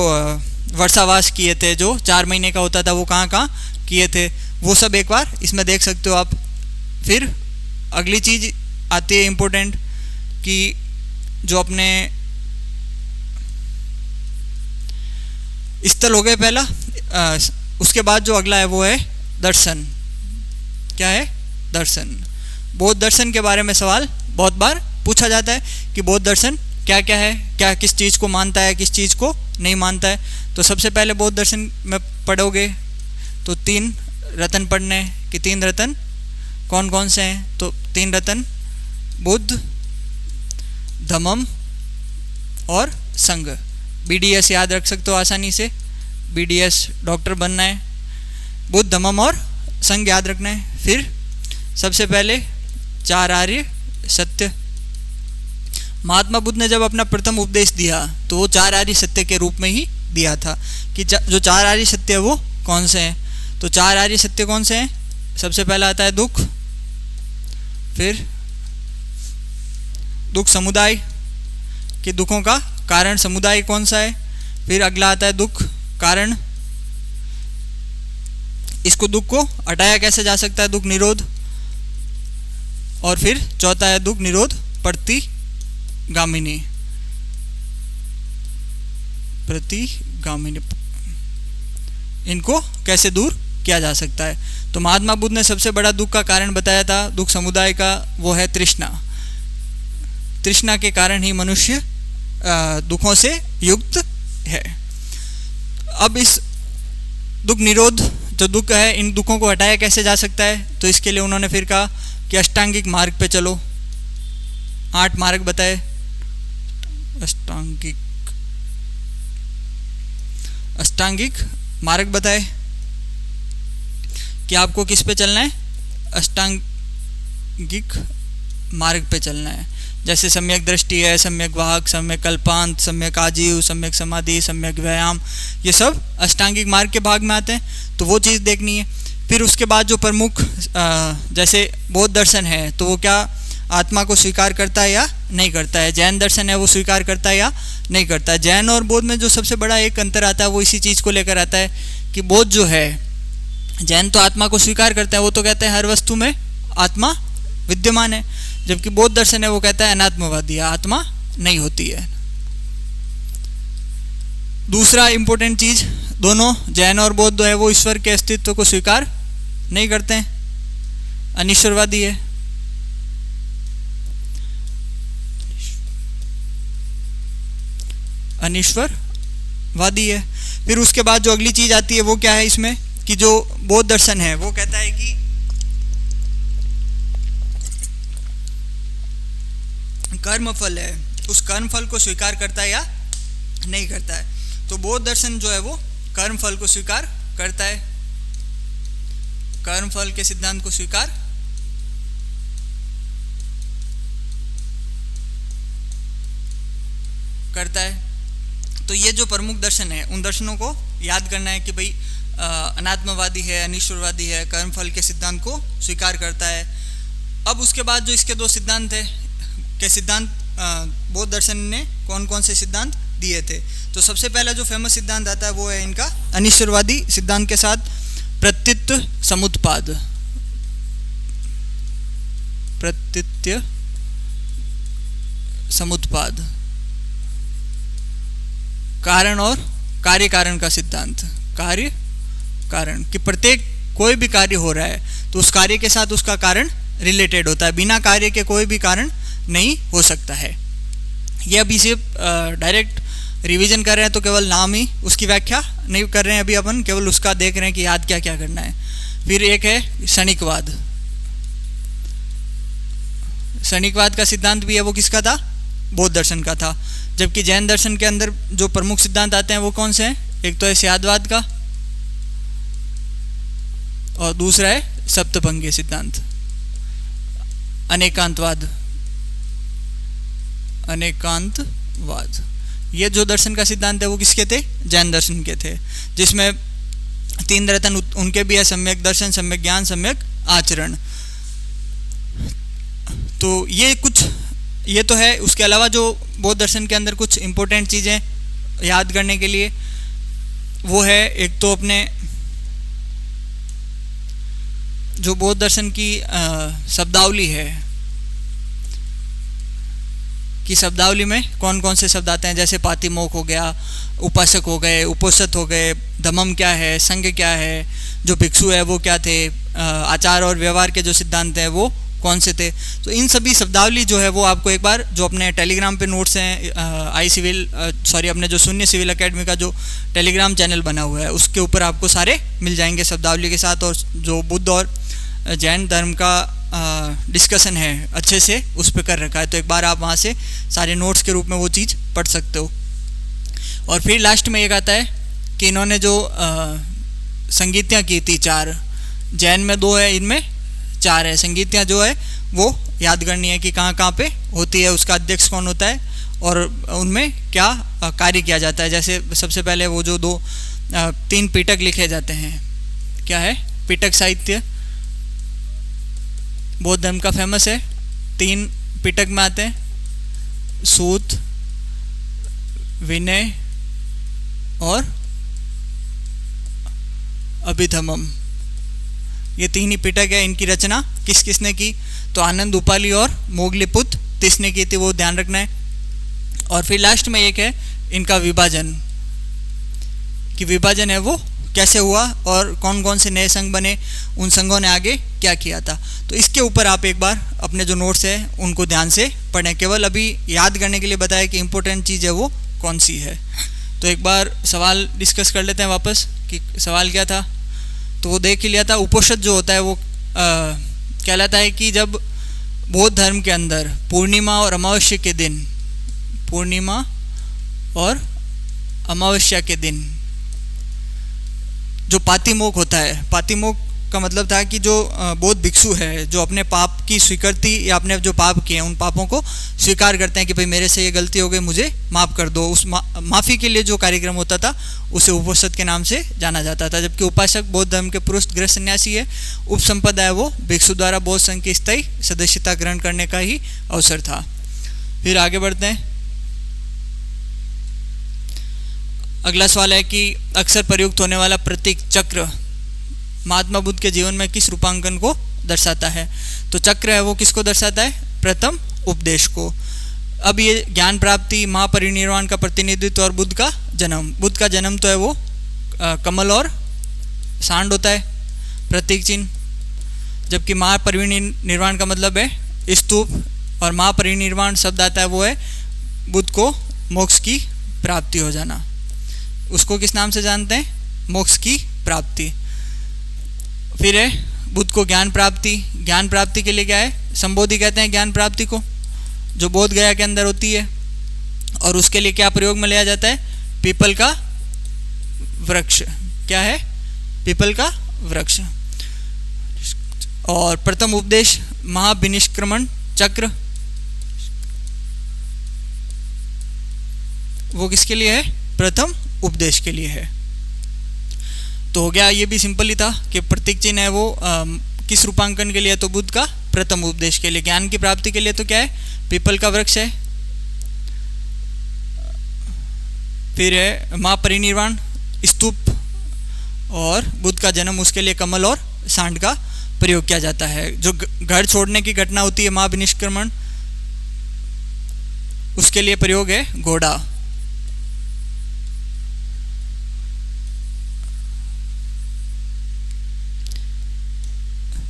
वर्षावास किए थे जो 4 महीने का होता था वो कहाँ कहाँ किए थे, वो सब एक बार इसमें देख सकते हो आप। फिर अगली चीज़ आती है इम्पोर्टेंट कि जो अपने स्थल हो गए पहला, उसके बाद जो अगला है वो है दर्शन। क्या है, दर्शन। बौद्ध दर्शन के बारे में सवाल बहुत बार पूछा जाता है कि बौद्ध दर्शन क्या क्या है, क्या किस चीज़ को मानता है, किस चीज़ को नहीं मानता है। तो सबसे पहले बौद्ध दर्शन में पढ़ोगे तो 3 रत्न पढ़ने कि 3 रत्न कौन कौन से हैं, तो 3 रत्न बुद्ध, धम्म और संघ। BDS याद रख सकते हो आसानी से, BDS डॉक्टर बनना है, बुद्ध धम्म और संघ याद रखना है। फिर सबसे पहले 4 आर्य सत्य। महात्मा बुद्ध ने जब अपना प्रथम उपदेश दिया तो वो 4 आर्य सत्य के रूप में ही दिया था कि जो 4 आर्य सत्य है वो कौन से हैं। तो 4 आर्य सत्य कौन से हैं? सबसे पहला आता है दुख, फिर दुख समुदाय कि दुखों का कारण समुदाय कौन सा है। फिर अगला आता है दुख कारण, इसको दुख को हटाया कैसे जा सकता है, दुख निरोध। और फिर चौथा है दुख निरोध प्रतिगामिनी, इनको कैसे दूर किया जा सकता है। तो महात्मा बुद्ध ने सबसे बड़ा दुख का कारण बताया था, दुख समुदाय का, वो है तृष्णा। तृष्णा के कारण ही मनुष्य दुखों से युक्त है। अब इस दुख निरोध जो दुख है, इन दुखों को हटाया कैसे जा सकता है, तो इसके लिए उन्होंने फिर कहा कि अष्टांगिक मार्ग पे चलो। 8 मार्ग बताए, अष्टांगिक मार्ग बताए कि आपको किस पे चलना है, अष्टांगिक मार्ग पे चलना है। जैसे सम्यक दृष्टि है, सम्यक वाहक, सम्यक कल्पांत, सम्यक आजीव, सम्यक समाधि, सम्यक व्यायाम, ये सब अष्टांगिक मार्ग के भाग में आते हैं। तो वो चीज़ देखनी है। फिर उसके बाद जो प्रमुख जैसे बौद्ध दर्शन है तो वो क्या आत्मा को स्वीकार करता है या नहीं करता है। जैन दर्शन है वो स्वीकार करता है या नहीं करता है। जैन और बौद्ध में जो सबसे बड़ा एक अंतर आता है वो इसी चीज़ को लेकर आता है कि बौद्ध जो है, जैन तो आत्मा को स्वीकार करता है, वो तो कहते हैं हर वस्तु में आत्मा विद्यमान है, जबकि बौद्ध दर्शन है वो कहता है अनात्मवादी है, आत्मा नहीं होती है। दूसरा इंपॉर्टेंट चीज़, दोनों जैन और बौद्ध है वो ईश्वर के अस्तित्व को स्वीकार नहीं करते हैं, अनिश्वरवादी है। अनिश्वरवादी है। फिर उसके बाद जो अगली चीज आती है वो क्या है इसमें, कि जो बौद्ध दर्शन है वो कहता है कि कर्म फल है, उस कर्म फल को स्वीकार करता है या नहीं करता है। तो बौद्ध दर्शन जो है वो कर्म फल को स्वीकार करता है, कर्म फल के सिद्धांत को स्वीकार करता है। तो ये जो प्रमुख दर्शन है उन दर्शनों को याद करना है कि भाई अनात्मवादी है, अनिश्वरवादी है, कर्मफल के सिद्धांत को स्वीकार करता है। अब उसके बाद जो इसके 2 सिद्धांत है के सिद्धांत बौद्ध दर्शन ने कौन कौन से सिद्धांत दिए थे। तो सबसे पहला जो फेमस सिद्धांत आता है वो है इनका अनिश्वरवादी सिद्धांत के साथ प्रतीत्य समुत्पाद, प्रतीत्य समुत्पाद, कारण और कार्य कारण का सिद्धांत। कार्य कारण कि प्रत्येक कोई भी कार्य हो रहा है तो उस कार्य के साथ उसका कारण रिलेटेड होता है, बिना कार्य के कोई भी कारण नहीं हो सकता है। ये अभी सिर्फ डायरेक्ट रिवीजन कर रहे हैं तो केवल नाम ही, उसकी व्याख्या नहीं कर रहे हैं अभी अपन, केवल उसका देख रहे हैं कि याद क्या क्या करना है। फिर एक है क्षणिकवाद। क्षणिकवाद का सिद्धांत भी है वो किसका था, बौद्ध दर्शन का था। जबकि जैन दर्शन के अंदर जो प्रमुख सिद्धांत आते हैं वो कौन से हैं, एक तो है स्यादवाद का और दूसरा है सप्तभंगीय सिद्धांत, अनेकांतवाद। अनेकांतवाद ये जो दर्शन का सिद्धांत है वो किसके थे, जैन दर्शन के थे, जिसमें 3 रत्न उनके भी है, सम्यक दर्शन, सम्यक ज्ञान, सम्यक आचरण। तो ये तो है। उसके अलावा जो बौद्ध दर्शन के अंदर कुछ इंपॉर्टेंट चीज़ें याद करने के लिए वो है, एक तो अपने जो बौद्ध दर्शन की शब्दावली है कि शब्दावली में कौन कौन से शब्द आते हैं, जैसे पातिमोक्ष हो गया, उपासक हो गए, उपोषित हो गए, धम्म क्या है, संघ क्या है, जो भिक्षु है वो क्या थे, आचार और व्यवहार के जो सिद्धांत हैं वो कौन से थे। तो इन सभी शब्दावली जो है वो आपको एक बार जो अपने टेलीग्राम पे नोट्स हैं, अपने जो शून्य सिविल एकेडमी का जो टेलीग्राम चैनल बना हुआ है उसके ऊपर आपको सारे मिल जाएंगे शब्दावली के साथ। और जो बुद्ध और जैन धर्म का डिस्कशन है अच्छे से उस पर कर रखा है, तो एक बार आप वहाँ से सारे नोट्स के रूप में वो चीज़ पढ़ सकते हो। और फिर लास्ट में एक आता है कि इन्होंने जो संगीतियाँ की थी 4, जैन में 2 है, इनमें 4 है। संगीतियाँ जो है वो याद करनी है कि कहाँ कहाँ पे होती है, उसका अध्यक्ष कौन होता है और उनमें क्या कार्य किया जाता है। जैसे सबसे पहले वो जो 3 पिटक लिखे जाते हैं, क्या है, पिटक साहित्य बौद्ध धर्म का फेमस है। 3 पिटक में आते हैं, सूत, विनय और अभिधम्म। ये 3 ही पिटक है। इनकी रचना किस किसने की, तो आनंद उपाली और मोगलीपुत्र किसने की थी, वो ध्यान रखना है। और फिर लास्ट में एक है इनका विभाजन, कि विभाजन है वो कैसे हुआ और कौन कौन से नए संघ बने, उन संघों ने आगे क्या किया था। तो इसके ऊपर आप एक बार अपने जो नोट्स है उनको ध्यान से पढ़ें। केवल अभी याद करने के लिए बताया कि इम्पोर्टेंट चीज़ है वो कौन सी है। तो एक बार सवाल डिस्कस कर लेते हैं वापस कि सवाल क्या था। तो वो देख ही लिया था। उपोषद जो होता है वो कहलाता है कि जब बौद्ध धर्म के अंदर पूर्णिमा और अमावस्या के दिन, पूर्णिमा और अमावस्या के दिन जो पातिमोक्ष होता है, पातिमोक्ष का मतलब था कि जो बौद्ध भिक्षु है जो अपने पाप की स्वीकृति या अपने जो पाप किए हैं उन पापों को स्वीकार करते हैं कि भाई मेरे से ये गलती हो गई, मुझे माफ़ कर दो। उस माफ़ी के लिए जो कार्यक्रम होता था उसे उपोषद के नाम से जाना जाता था। जबकि उपासक बौद्ध धर्म के पुरुष गृह सन्यासी है, उपसंपदा है वो भिक्षु द्वारा बौद्ध संघ की स्थायी सदस्यता ग्रहण करने का ही अवसर था। फिर आगे बढ़ते हैं। अगला सवाल है कि अक्सर प्रयुक्त होने वाला प्रतीक चक्र महात्मा बुद्ध के जीवन में किस रूपांकन को दर्शाता है। तो चक्र है वो किसको दर्शाता है, प्रथम उपदेश को। अब ये ज्ञान प्राप्ति, महापरिनिर्वाण का प्रतिनिधित्व और बुद्ध का जन्म। बुद्ध का जन्म तो है वो कमल और सांड होता है प्रतीक चिन्ह, जबकि महापरिनिर्वाण का मतलब है स्तूप, और महापरिनिर्वाण शब्द आता है वो है बुद्ध को मोक्ष की प्राप्ति हो जाना। उसको किस नाम से जानते हैं, मोक्ष की प्राप्ति। फिर है बुद्ध को ज्ञान प्राप्ति। ज्ञान प्राप्ति के लिए क्या है, संबोधि कहते हैं ज्ञान प्राप्ति को, जो बोध गया के अंदर होती है। और उसके लिए क्या प्रयोग में लिया जाता है, पीपल का वृक्ष। क्या है, पीपल का वृक्ष। और प्रथम उपदेश महाविनिष्क्रमण चक्र, वो किसके लिए है, प्रथम उपदेश के लिए है। तो हो गया, ये भी सिंपल ही था कि प्रतीक चिन्ह है वो किस रूपांकन के लिए, तो बुद्ध का प्रथम उपदेश के लिए। ज्ञान की प्राप्ति के लिए तो क्या है, पीपल का वृक्ष है। फिर है महापरिनिर्वाण स्तूप, और बुद्ध का जन्म, उसके लिए कमल और सांड का प्रयोग किया जाता है। जो घर छोड़ने की घटना होती है महाविनिष्क्रमण, उसके लिए प्रयोग है घोड़ा।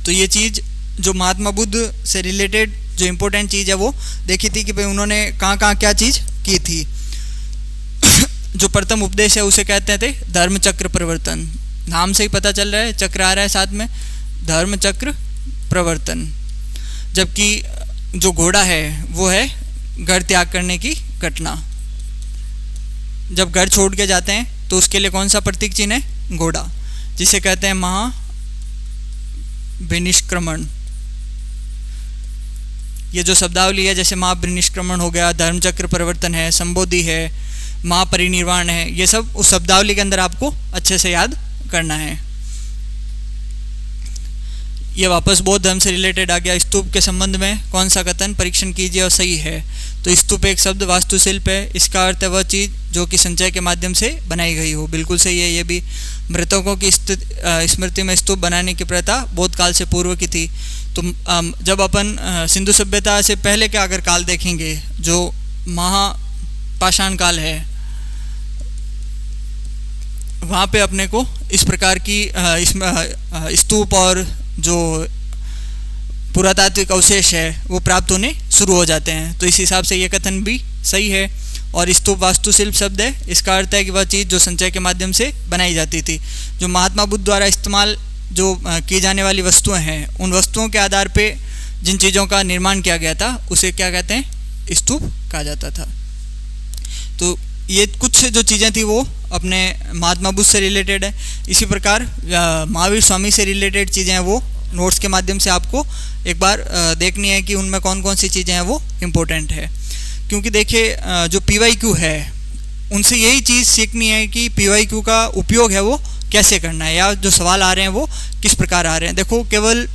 तो ये चीज़ जो महात्मा बुद्ध से रिलेटेड जो इम्पोर्टेंट चीज़ है वो देखी थी कि भाई उन्होंने कहाँ कहाँ क्या चीज़ की थी। जो प्रथम उपदेश है उसे कहते थे धर्म चक्र प्रवर्तन। नाम से ही पता चल रहा है, चक्र आ रहा है साथ में, धर्म चक्र प्रवर्तन। जबकि जो घोड़ा है वो है घर त्याग करने की घटना। जब घर छोड़ के जाते हैं तो उसके लिए कौन सा प्रतीक चिन्ह है, घोड़ा, जिसे कहते हैं महाविनिष्क्रमण। ये जो शब्दावली है, जैसे महाविनिष्क्रमण हो गया, धर्मचक्र परिवर्तन है, संबोधि है, महापरिनिर्वाण है, ये सब उस शब्दावली के अंदर आपको अच्छे से याद करना है। ये वापस बौद्ध धर्म से रिलेटेड आ गया। स्तूप के संबंध में कौन सा कथन परीक्षण कीजिए और सही है। तो स्तूप एक शब्द वास्तुशिल्प है, इसका अर्थ है वह चीज़ जो कि संचय के माध्यम से बनाई गई हो। बिल्कुल सही है। ये भी मृतकों की स्मृति में स्तूप बनाने की प्रथा बौद्ध काल से पूर्व की थी। तो जब अपन सिंधु सभ्यता से पहले का अगर काल देखेंगे, जो महापाषाण काल है, वहाँ पे अपने को इस प्रकार की स्तूप और जो पुरातात्विक अवशेष है वो प्राप्त होने शुरू हो जाते हैं। तो इस हिसाब से ये कथन भी सही है। और स्तूप वास्तुशिल्प शब्द है, इसका अर्थ है कि वह चीज़ जो संचय के माध्यम से बनाई जाती थी। जो महात्मा बुद्ध द्वारा इस्तेमाल जो की जाने वाली वस्तुएं हैं, उन वस्तुओं के आधार पे जिन चीज़ों का निर्माण किया गया था उसे क्या कहते हैं, स्तूप कहा जाता था। तो ये कुछ जो चीज़ें थी वो अपने महात्मा बुद्ध से रिलेटेड है। इसी प्रकार महावीर स्वामी से रिलेटेड चीज़ें हैं वो नोट्स के माध्यम से आपको एक बार देखनी है कि उनमें कौन कौन सी चीज़ें हैं वो इम्पोर्टेंट है। क्योंकि देखिए जो PYQ है उनसे यही चीज़ सीखनी है कि PYQ का उपयोग है वो कैसे करना है, या जो सवाल आ रहे हैं वो किस प्रकार आ रहे हैं। देखो केवल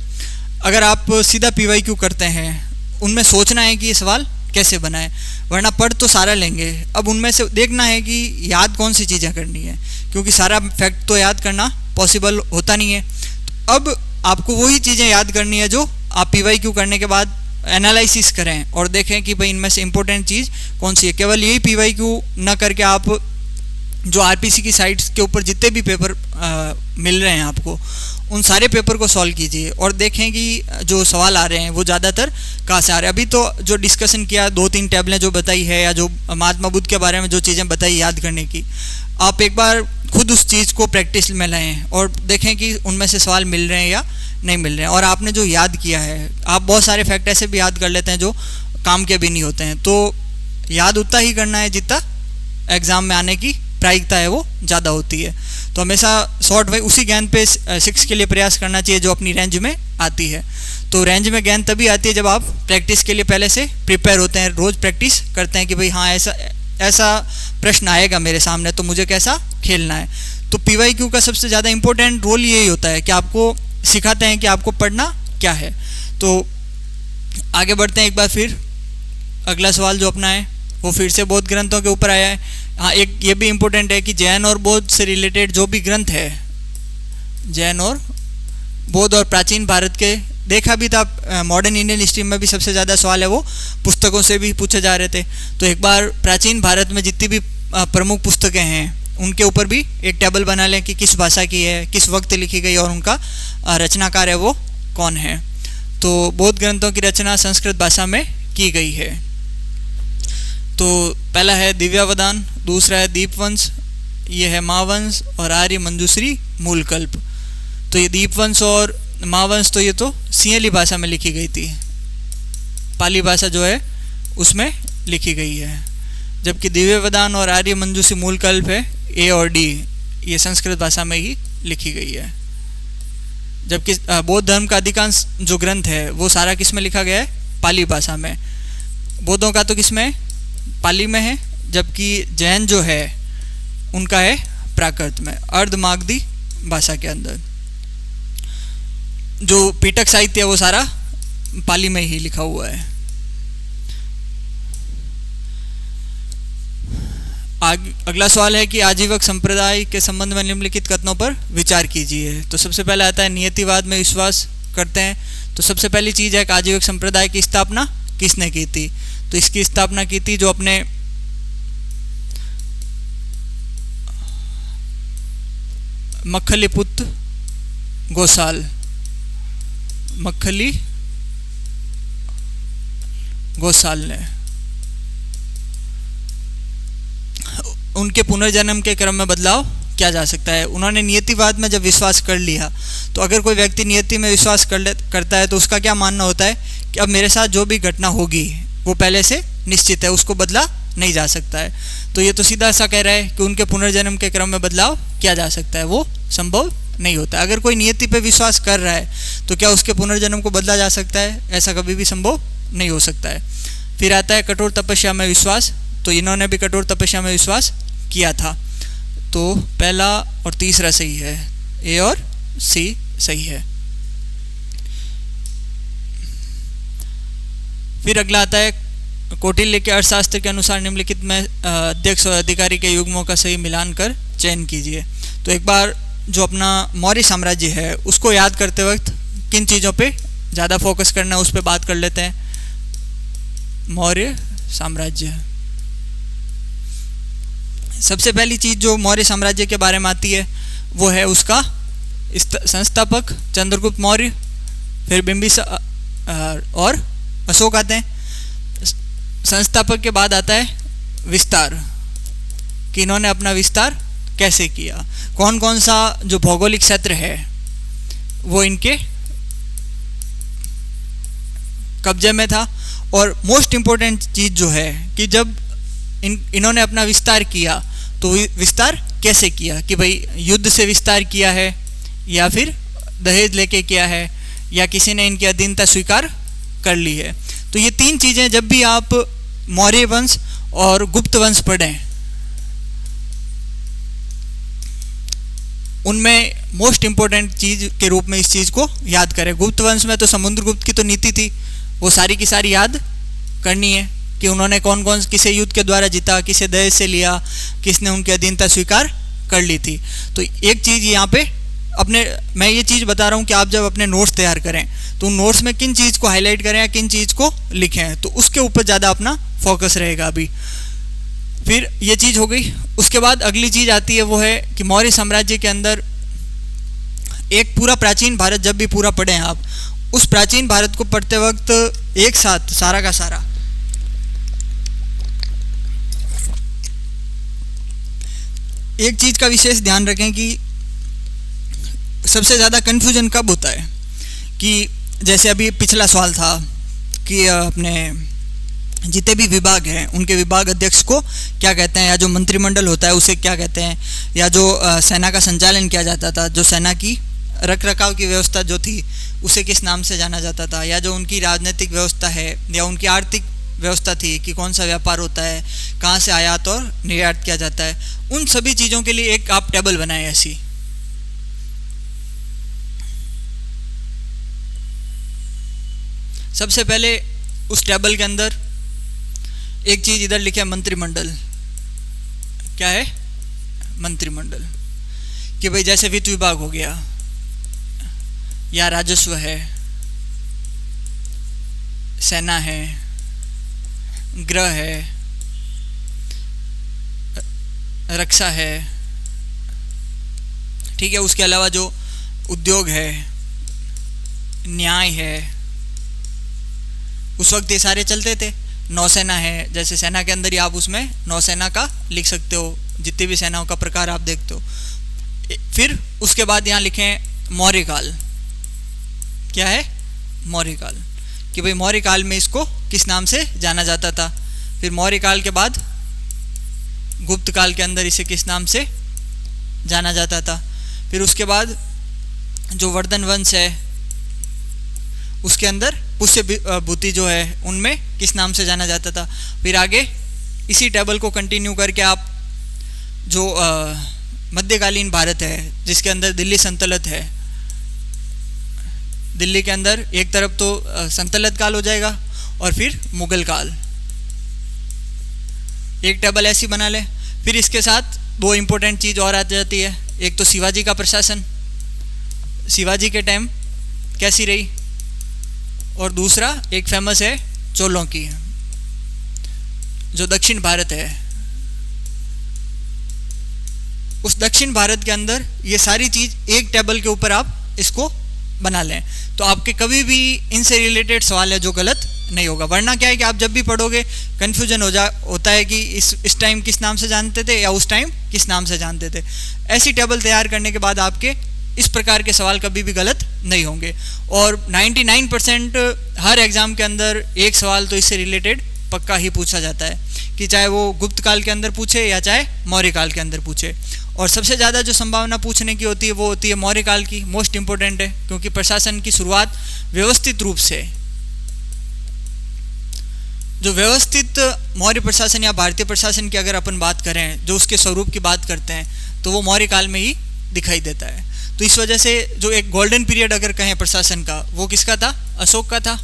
अगर आप सीधा PYQ करते हैं उनमें सोचना है कि ये सवाल कैसे बनाए, वरना पढ़ तो सारा लेंगे। अब उनमें से देखना है कि याद कौन सी चीज़ें करनी है, क्योंकि सारा फैक्ट तो याद करना पॉसिबल होता नहीं है। तो अब आपको वही चीज़ें याद करनी है जो आप PYQ करने के बाद एनालिसिस करें और देखें कि भाई इनमें से इम्पोर्टेंट चीज़ कौन सी है। केवल यही PYQ न करके आप जो RPC की साइट्स के ऊपर जितने भी पेपर मिल रहे हैं आपको, उन सारे पेपर को सॉल्व कीजिए और देखें कि जो सवाल आ रहे हैं वो ज़्यादातर कहाँ से आ रहे हैं। अभी तो जो डिस्कशन किया, 2-3 टेबलें जो बताई है या जो महात्मा बुद्ध के बारे में जो चीज़ें बताई याद करने की, आप एक बार खुद उस चीज़ को प्रैक्टिस में लाएं और देखें कि उनमें से सवाल मिल रहे हैं या नहीं मिल रहे हैं। और आपने जो याद किया है, आप बहुत सारे फैक्ट ऐसे भी याद कर लेते हैं जो काम के भी नहीं होते हैं, तो याद उतना ही करना है जितना एग्ज़ाम में आने की प्रायिकता है वो ज़्यादा होती है। तो हमेशा शॉर्ट वे उसी ज्ञान पे 6 के लिए प्रयास करना चाहिए जो अपनी रेंज में आती है। तो रेंज में ज्ञान तभी आती है जब आप प्रैक्टिस के लिए पहले से प्रिपेयर होते हैं, रोज़ प्रैक्टिस करते हैं कि भाई हाँ ऐसा प्रश्न आएगा मेरे सामने तो मुझे कैसा खेलना है। तो PYQ का सबसे ज़्यादा इम्पोर्टेंट रोल यही होता है कि आपको सिखाते हैं कि आपको पढ़ना क्या है। तो आगे बढ़ते हैं एक बार फिर। अगला सवाल जो अपना है वो फिर से बौद्ध ग्रंथों के ऊपर आया है। हाँ, एक ये भी इम्पोर्टेंट है कि जैन और बौद्ध से रिलेटेड जो भी ग्रंथ है, जैन और बौद्ध और प्राचीन भारत के, देखा भी था मॉडर्न इंडियन हिस्ट्री में भी सबसे ज़्यादा सवाल है वो पुस्तकों से भी पूछे जा रहे थे। तो एक बार प्राचीन भारत में जितनी भी प्रमुख पुस्तकें हैं उनके ऊपर भी एक टेबल बना लें कि किस भाषा की है, किस वक्त लिखी गई और उनका रचनाकार है वो कौन है। तो बौद्ध ग्रंथों की रचना संस्कृत भाषा में की गई है। तो पहला है दिव्यावदान, दूसरा है दीपवंश, ये है महावंश और आर्य मंजूश्री मूलकल्प। तो ये दीपवंश और महावंश तो ये तो सिंहली भाषा में लिखी गई थी, पाली भाषा जो है उसमें लिखी गई है, जबकि दिव्यावदान और आर्य मंजूश्री मूलकल्प है A और D, ये संस्कृत भाषा में ही लिखी गई है। जबकि बौद्ध धर्म का अधिकांश जो ग्रंथ है वो सारा किस में लिखा गया है, पाली भाषा में। बौद्धों का तो किस में, पाली में है, जबकि जैन जो है उनका है प्राकृत में, अर्धमागधी भाषा के अंदर। जो पीटक साहित्य है वो सारा पाली में ही लिखा हुआ है। अगला सवाल है कि आजीवक संप्रदाय के संबंध में निम्नलिखित कथनों पर विचार कीजिए। तो सबसे पहले आता है नियतिवाद में विश्वास करते हैं। तो सबसे पहली चीज़ है कि आजीवक संप्रदाय की स्थापना किसने की थी। तो इसकी स्थापना की थी जो अपने मक्खलीपुत्र गोसाल, मक्खली गोसाल ने। उनके पुनर्जन्म के क्रम में बदलाव किया जा सकता है। उन्होंने नियतिवाद में जब विश्वास कर लिया, तो अगर कोई व्यक्ति नियति में विश्वास करता है तो उसका क्या मानना होता है कि अब मेरे साथ जो भी घटना होगी वो पहले से निश्चित है, उसको बदला नहीं जा सकता है। तो ये तो सीधा सा कह रहा है कि उनके पुनर्जन्म के क्रम में बदलाव किया जा सकता है, वो संभव नहीं होता। अगर कोई नियति पे विश्वास कर रहा है तो क्या उसके पुनर्जन्म को बदला जा सकता है, ऐसा कभी भी संभव नहीं हो सकता है। फिर आता है कठोर तपस्या में विश्वास। तो इन्होंने भी कठोर तपस्या में विश्वास किया था। तो पहला और तीसरा सही है, A और C सही है। फिर अगला आता है कौटिल्य के अर्थशास्त्र के अनुसार निम्नलिखित में अध्यक्ष और अधिकारी के युग्मों का सही मिलान कर चयन कीजिए। तो एक बार जो अपना मौर्य साम्राज्य है उसको याद करते वक्त किन चीज़ों पे ज़्यादा फोकस करना है उस पर बात कर लेते हैं। मौर्य साम्राज्य, सबसे पहली चीज़ जो मौर्य साम्राज्य के बारे में आती है वो है उसका संस्थापक चंद्रगुप्त मौर्य, फिर बिंबिसार और अशोक आते हैं। संस्थापक के बाद आता है विस्तार, कि इन्होंने अपना विस्तार कैसे किया, कौन कौन सा जो भौगोलिक क्षेत्र है वो इनके कब्जे में था। और मोस्ट इम्पोर्टेंट चीज़ जो है कि जब इन्होंने अपना विस्तार किया तो विस्तार कैसे किया, कि भाई युद्ध से विस्तार किया है या फिर दहेज लेके किया है या किसी ने इनकी अधीनता स्वीकार कर ली है। तो ये तीन चीज़ें जब भी आप मौर्य वंश और गुप्त वंश पढ़ें उनमें मोस्ट इम्पोर्टेंट चीज़ के रूप में इस चीज़ को याद करें। गुप्त वंश में तो समुद्रगुप्त की तो नीति थी, वो सारी की सारी याद करनी है कि उन्होंने कौन कौन किसे युद्ध के द्वारा जीता, किसे दहेज से लिया, किसने उनकी अधीनता स्वीकार कर ली थी। तो एक चीज़ यहाँ पे मैं ये चीज़ बता रहा हूँ कि आप जब अपने नोट्स तैयार करें तो उन नोट्स में किन चीज़ को हाईलाइट करें या किन चीज़ को लिखें, तो उसके ऊपर ज़्यादा अपना फोकस रहेगा अभी। फिर ये चीज़ हो गई। उसके बाद अगली चीज़ आती है, वो है कि मौर्य साम्राज्य के अंदर एक पूरा प्राचीन भारत जब भी पूरा पढ़ें आप, उस प्राचीन भारत को पढ़ते वक्त एक साथ सारा का सारा एक चीज़ का विशेष ध्यान रखें कि सबसे ज़्यादा कन्फ्यूजन कब होता है, कि जैसे अभी पिछला सवाल था कि अपने जितने भी विभाग हैं उनके विभाग अध्यक्ष को क्या कहते हैं, या जो मंत्रिमंडल होता है उसे क्या कहते हैं, या जो सेना का संचालन किया जाता था, जो सेना की रख रखाव की व्यवस्था जो थी उसे किस नाम से जाना जाता था, या जो उनकी राजनीतिक व्यवस्था है या उनकी आर्थिक व्यवस्था थी कि कौन सा व्यापार होता है, कहाँ से आयात और निर्यात किया जाता है, उन सभी चीज़ों के लिए एक आप टेबल बनाएं ऐसी। सबसे पहले उस टेबल के अंदर एक चीज़ इधर लिखे मंत्रिमंडल। क्या है मंत्रिमंडल? कि भाई जैसे वित्त विभाग हो गया या राजस्व है, सेना है, गृह है, रक्षा है, ठीक है। उसके अलावा जो उद्योग है, न्याय है, उस वक्त ये सारे चलते थे। नौसेना है, जैसे सेना के अंदर ही आप उसमें नौसेना का लिख सकते हो, जितनी भी सेनाओं का प्रकार आप देखते हो। फिर उसके बाद यहाँ लिखें मौर्य काल। क्या है मौर्य काल? कि भाई मौर्य काल में इसको किस नाम से जाना जाता था। फिर मौर्य काल के बाद गुप्त काल के अंदर इसे किस नाम से जाना जाता था। फिर उसके बाद जो वर्धन वंश है उसके अंदर पुष्य भूति जो है उनमें किस नाम से जाना जाता था। फिर आगे इसी टेबल को कंटिन्यू करके आप जो मध्यकालीन भारत है जिसके अंदर दिल्ली सल्तनत है, दिल्ली के अंदर एक तरफ तो सल्तनत काल हो जाएगा और फिर मुगल काल, एक टेबल ऐसी बना लें। फिर इसके साथ दो इम्पोर्टेंट चीज़ और आ जाती है, एक तो शिवाजी का प्रशासन, शिवाजी के टाइम कैसी रही, और दूसरा एक फेमस है चोलों की, जो दक्षिण भारत है। उस दक्षिण भारत के अंदर ये सारी चीज़ एक टेबल के ऊपर आप इसको बना लें, तो आपके कभी भी इनसे रिलेटेड सवाल है जो गलत नहीं होगा। वरना क्या है कि आप जब भी पढ़ोगे कन्फ्यूजन होता है कि इस टाइम किस नाम से जानते थे या उस टाइम किस नाम से जानते थे। ऐसी टेबल तैयार करने के बाद आपके इस प्रकार के सवाल कभी भी गलत नहीं होंगे। और 99% हर एग्ज़ाम के अंदर एक सवाल तो इससे रिलेटेड पक्का ही पूछा जाता है, कि चाहे वो गुप्त काल के अंदर पूछे या चाहे मौर्य काल के अंदर पूछे। और सबसे ज़्यादा जो संभावना पूछने की होती है वो होती है मौर्य काल की, मोस्ट इम्पोर्टेंट है, क्योंकि प्रशासन की शुरुआत व्यवस्थित रूप से, जो व्यवस्थित मौर्य प्रशासन या भारतीय प्रशासन की अगर अपन बात करें, जो उसके स्वरूप की बात करते हैं, तो वो मौर्य काल में ही दिखाई देता है। तो इस वजह से जो एक गोल्डन पीरियड अगर कहें प्रशासन का, वो किसका था? अशोक का था।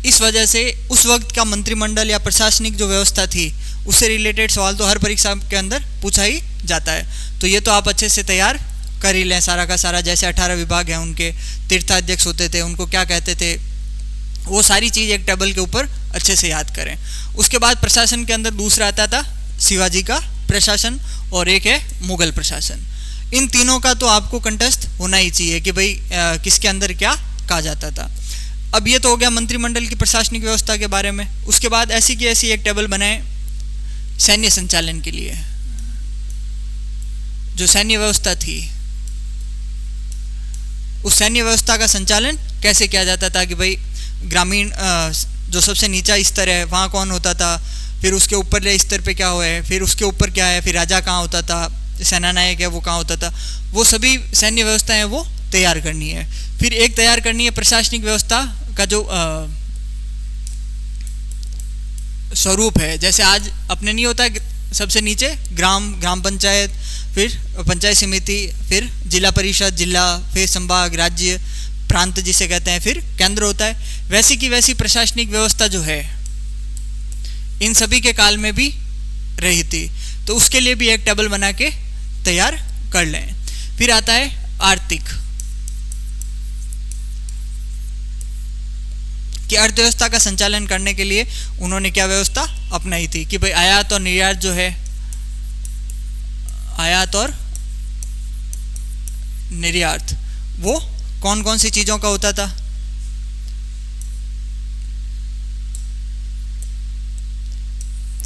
इस वजह से उस वक्त का मंत्रिमंडल या प्रशासनिक जो व्यवस्था थी उससे रिलेटेड सवाल तो हर परीक्षा के अंदर पूछा ही जाता है। तो ये तो आप अच्छे से तैयार कर ही लें सारा का सारा। जैसे 18 विभाग हैं, उनके तीर्थाध्यक्ष होते थे, उनको क्या कहते थे, वो सारी चीज़ एक टेबल के ऊपर अच्छे से याद करें। उसके बाद प्रशासन के अंदर दूसरा आता था शिवाजी का प्रशासन और एक है मुगल प्रशासन। इन तीनों का तो आपको कंटेस्ट होना ही चाहिए कि भाई किसके अंदर क्या कहा जाता था। अब ये तो हो गया मंत्रिमंडल की प्रशासनिक व्यवस्था के बारे में। उसके बाद ऐसी की ऐसी एक टेबल बनाए सैन्य संचालन के लिए, जो सैन्य व्यवस्था थी उस सैन्य व्यवस्था का संचालन कैसे किया जाता था कि भाई ग्रामीण जो सबसे नीचा स्तर है वहाँ कौन होता था, फिर उसके ऊपर स्तर पे क्या हुआ है, फिर उसके ऊपर क्या है, फिर राजा कहाँ होता था, सेनानायक है वो कहाँ होता था, वो सभी सैन्य व्यवस्थाएं वो तैयार करनी है। फिर एक तैयार करनी है प्रशासनिक व्यवस्था का जो स्वरूप है। जैसे आज अपने नहीं होता सबसे नीचे ग्राम पंचायत, फिर पंचायत समिति, फिर जिला परिषद, जिला, फिर संभाग, राज्य, प्रांत जिसे कहते हैं, फिर केंद्र होता है। वैसी की वैसी प्रशासनिक व्यवस्था जो है इन सभी के काल में भी रही थी। तो उसके लिए भी एक टेबल बना के तैयार कर लें। फिर आता है आर्थिक, कि अर्थव्यवस्था का संचालन करने के लिए उन्होंने क्या व्यवस्था अपनाई थी कि भाई आयात और निर्यात जो है, आयात और निर्यात वो कौन कौन सी चीज़ों का होता था।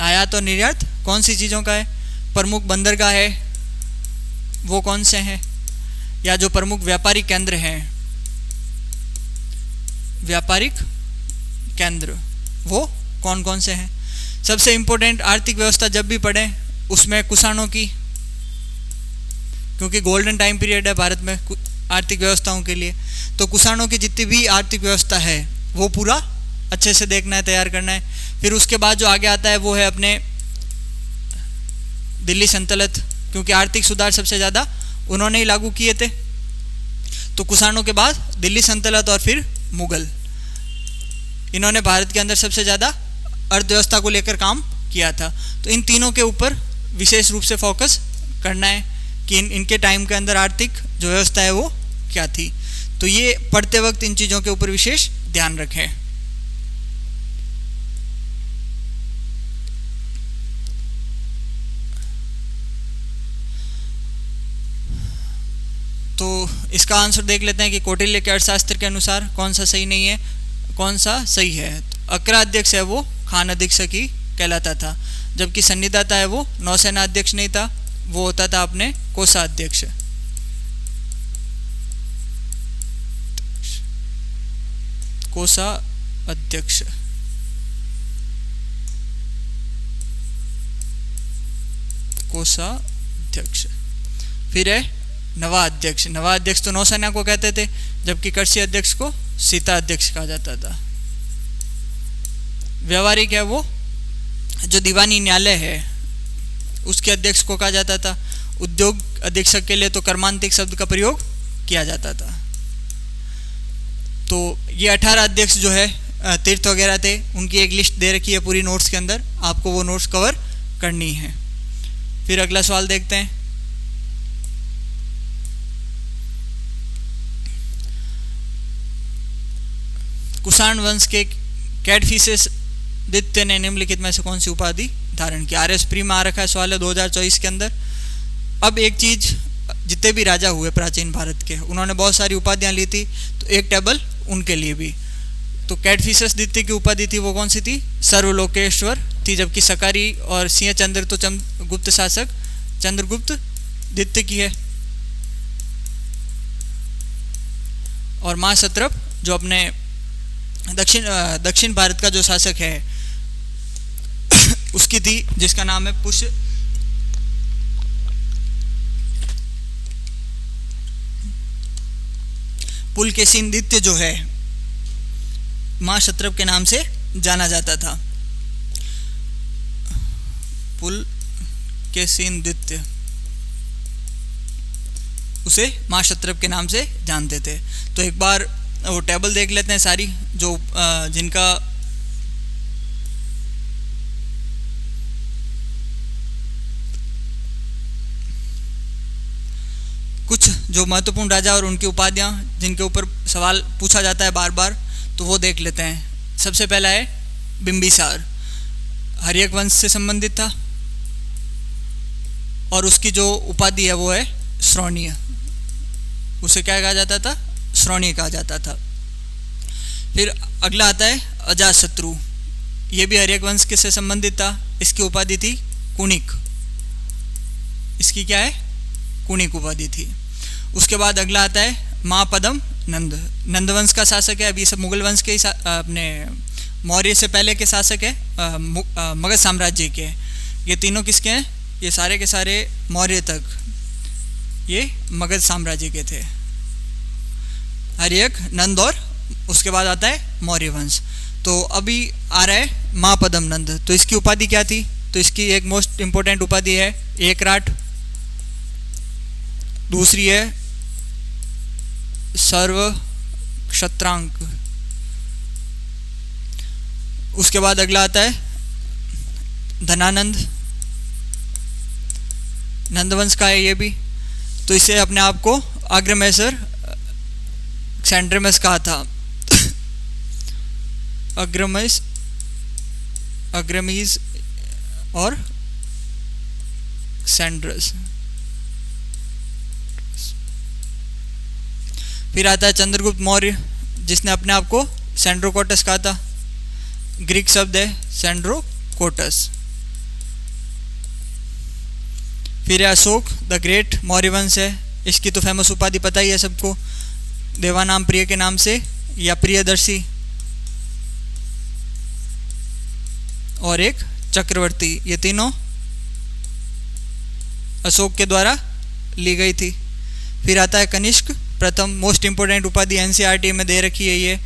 आयात और निर्यात कौन सी चीज़ों का है? प्रमुख बंदरगाह है वो कौन से हैं, या जो प्रमुख व्यापारिक केंद्र हैं, व्यापारिक केंद्र वो कौन कौन से हैं। सबसे इम्पोर्टेंट आर्थिक व्यवस्था जब भी पढ़ें उसमें कुषाणों की, क्योंकि गोल्डन टाइम पीरियड है भारत में आर्थिक व्यवस्थाओं के लिए, तो कुषाणों की जितनी भी आर्थिक व्यवस्था है वो पूरा अच्छे से देखना है, तैयार करना है। फिर उसके बाद जो आगे आता है वो है अपने दिल्ली सल्तनत, क्योंकि आर्थिक सुधार सबसे ज़्यादा उन्होंने ही लागू किए थे। तो कुषाणों के बाद दिल्ली सल्तनत और फिर मुगल, इन्होंने भारत के अंदर सबसे ज़्यादा अर्थव्यवस्था को लेकर काम किया था। तो इन तीनों के ऊपर विशेष रूप से फोकस करना है कि इनके टाइम के अंदर आर्थिक जो व्यवस्था है वो क्या थी। तो ये पढ़ते वक्त इन चीज़ों के ऊपर विशेष ध्यान रखें। तो इसका आंसर देख लेते हैं कि कौटिल्य के अर्थशास्त्र के अनुसार कौन सा सही नहीं है, कौन सा सही है। तो अक्रा अध्यक्ष है वो खान अधीक्षक ही कहलाता था, जबकि सन्निधाता है वो नौसेना अध्यक्ष नहीं था, वो होता था अपने कोषाध्यक्ष। कोषाध्यक्ष कोषाध्यक्ष। फिर है नवा अध्यक्ष। नवा अध्यक्ष तो नौसेना को कहते थे, जबकि कृषि अध्यक्ष को सीता अध्यक्ष कहा जाता था। व्यवहारिक है वो जो दीवानी न्यायालय है उसके अध्यक्ष को कहा जाता था। उद्योग अधीक्षक के लिए तो कर्मांतिक शब्द का प्रयोग किया जाता था। तो ये 18 अध्यक्ष जो है तीर्थ वगैरह थे, उनकी एक लिस्ट दे रखी है पूरी नोट्स के अंदर, आपको वो नोट्स कवर करनी है। फिर अगला सवाल देखते हैं। कुषाण वंश के कैडफिसेस द्वितीय ने निम्नलिखित में से कौन सी उपाधि धारण की। आरएस प्री में आ रखा है सवाल है 2024 के अंदर। अब एक चीज, जितने भी राजा हुए प्राचीन भारत के, उन्होंने बहुत सारी उपाधियां ली थी, तो एक टेबल उनके लिए भी। तो कैडफिसेस द्वितीय की उपाधि थी वो कौन सी थी? सर्वलोकेश्वर थी, जबकि सकारी और सिंह चंद्र तो गुप्त शासक चंद्रगुप्त द्वितीय की है। और माँ सत्रप जो अपने दक्षिण भारत का जो शासक है उसकी थी, जिसका नाम है पुलकेशिन द्वितीय, जो है माँ सत्रप के नाम से जाना जाता था। पुलकेशिन द्वितीय, उसे माँ सत्रप के नाम से जानते थे। तो एक बार वो टेबल देख लेते हैं सारी, जो जिनका कुछ जो महत्वपूर्ण राजा और उनकी उपाधियां जिनके ऊपर सवाल पूछा जाता है बार बार, तो वो देख लेते हैं। सबसे पहला है बिंबिसार, हर्यक वंश से संबंधित था और उसकी जो उपाधि है वो है श्रोणीय। उसे क्या कहा जाता था? श्रोणीय कहा जाता था। फिर अगला आता है अजातशत्रु, ये भी हर्यक वंश के से संबंधित था। इसकी उपाधि थी कुणिक। इसकी क्या है? कुणिक उपाधि थी। उसके बाद अगला आता है महापद्म नंद। नंदवंश का शासक है। अभी सब मुगल वंश के अपने मौर्य से पहले के शासक है, मगध साम्राज्य के। ये तीनों किसके हैं? ये सारे के सारे मौर्य तक ये मगध साम्राज्य के थे। हर एक नंद, और उसके बाद आता है मौर्य वंश। तो अभी आ रहा है महापद्म नंद। तो इसकी उपाधि क्या थी? तो इसकी एक मोस्ट इम्पोर्टेंट उपाधि है एकराट, दूसरी है सर्व क्षत्रांक। उसके बाद अगला आता है धनानंद, नंदवंश का है ये भी। तो इसे अपने आप को अग्रमेसर सेंड्रमस कहा था। अग्रमीज और सेंड्रस। फिर आता है चंद्रगुप्त मौर्य, जिसने अपने आप को सेंड्रोकोटस कहा था। ग्रीक शब्द है सेंड्रोकोटस। फिर है अशोक द ग्रेट, मौर्य वंश है। इसकी तो फेमस उपाधि पता ही है सबको, देवानाम प्रिय के नाम से, या प्रियदर्शी, और एक चक्रवर्ती। ये तीनों अशोक के द्वारा ली गई थी। फिर आता है कनिष्क प्रथम, मोस्ट इम्पोर्टेंट उपाधि एनसीईआरटी में दे रखी है। ये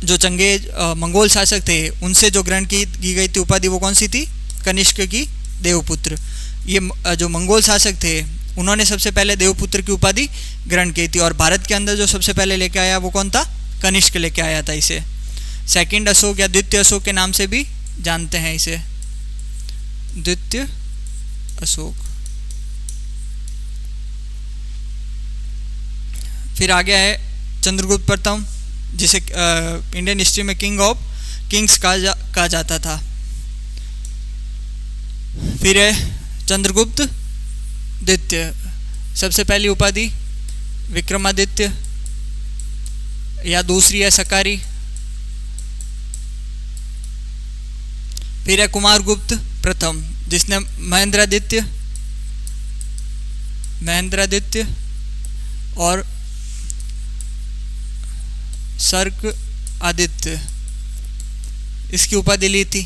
जो चंगेज मंगोल शासक थे उनसे जो ग्रहण की गई थी उपाधि, वो कौन सी थी? कनिष्क की देवपुत्र। ये जो मंगोल शासक थे उन्होंने सबसे पहले देवपुत्र की उपाधि ग्रहण की थी, और भारत के अंदर जो सबसे पहले लेके आया वो कौन था? कनिष्क लेके आया था इसे। सेकंड अशोक या द्वितीय अशोक के नाम से भी जानते हैं इसे, द्वितीय अशोक। फिर आ गया है चंद्रगुप्त प्रथम, जिसे इंडियन हिस्ट्री में किंग ऑफ किंग्स कहा जाता था। फिर है चंद्रगुप्त द्वितीय, सबसे पहली उपाधि विक्रमादित्य, या दूसरी है सकारी। फिर है कुमारगुप्त प्रथम, जिसने महेंद्रादित्य और सर्क आदित्य इसकी उपाधि ली थी।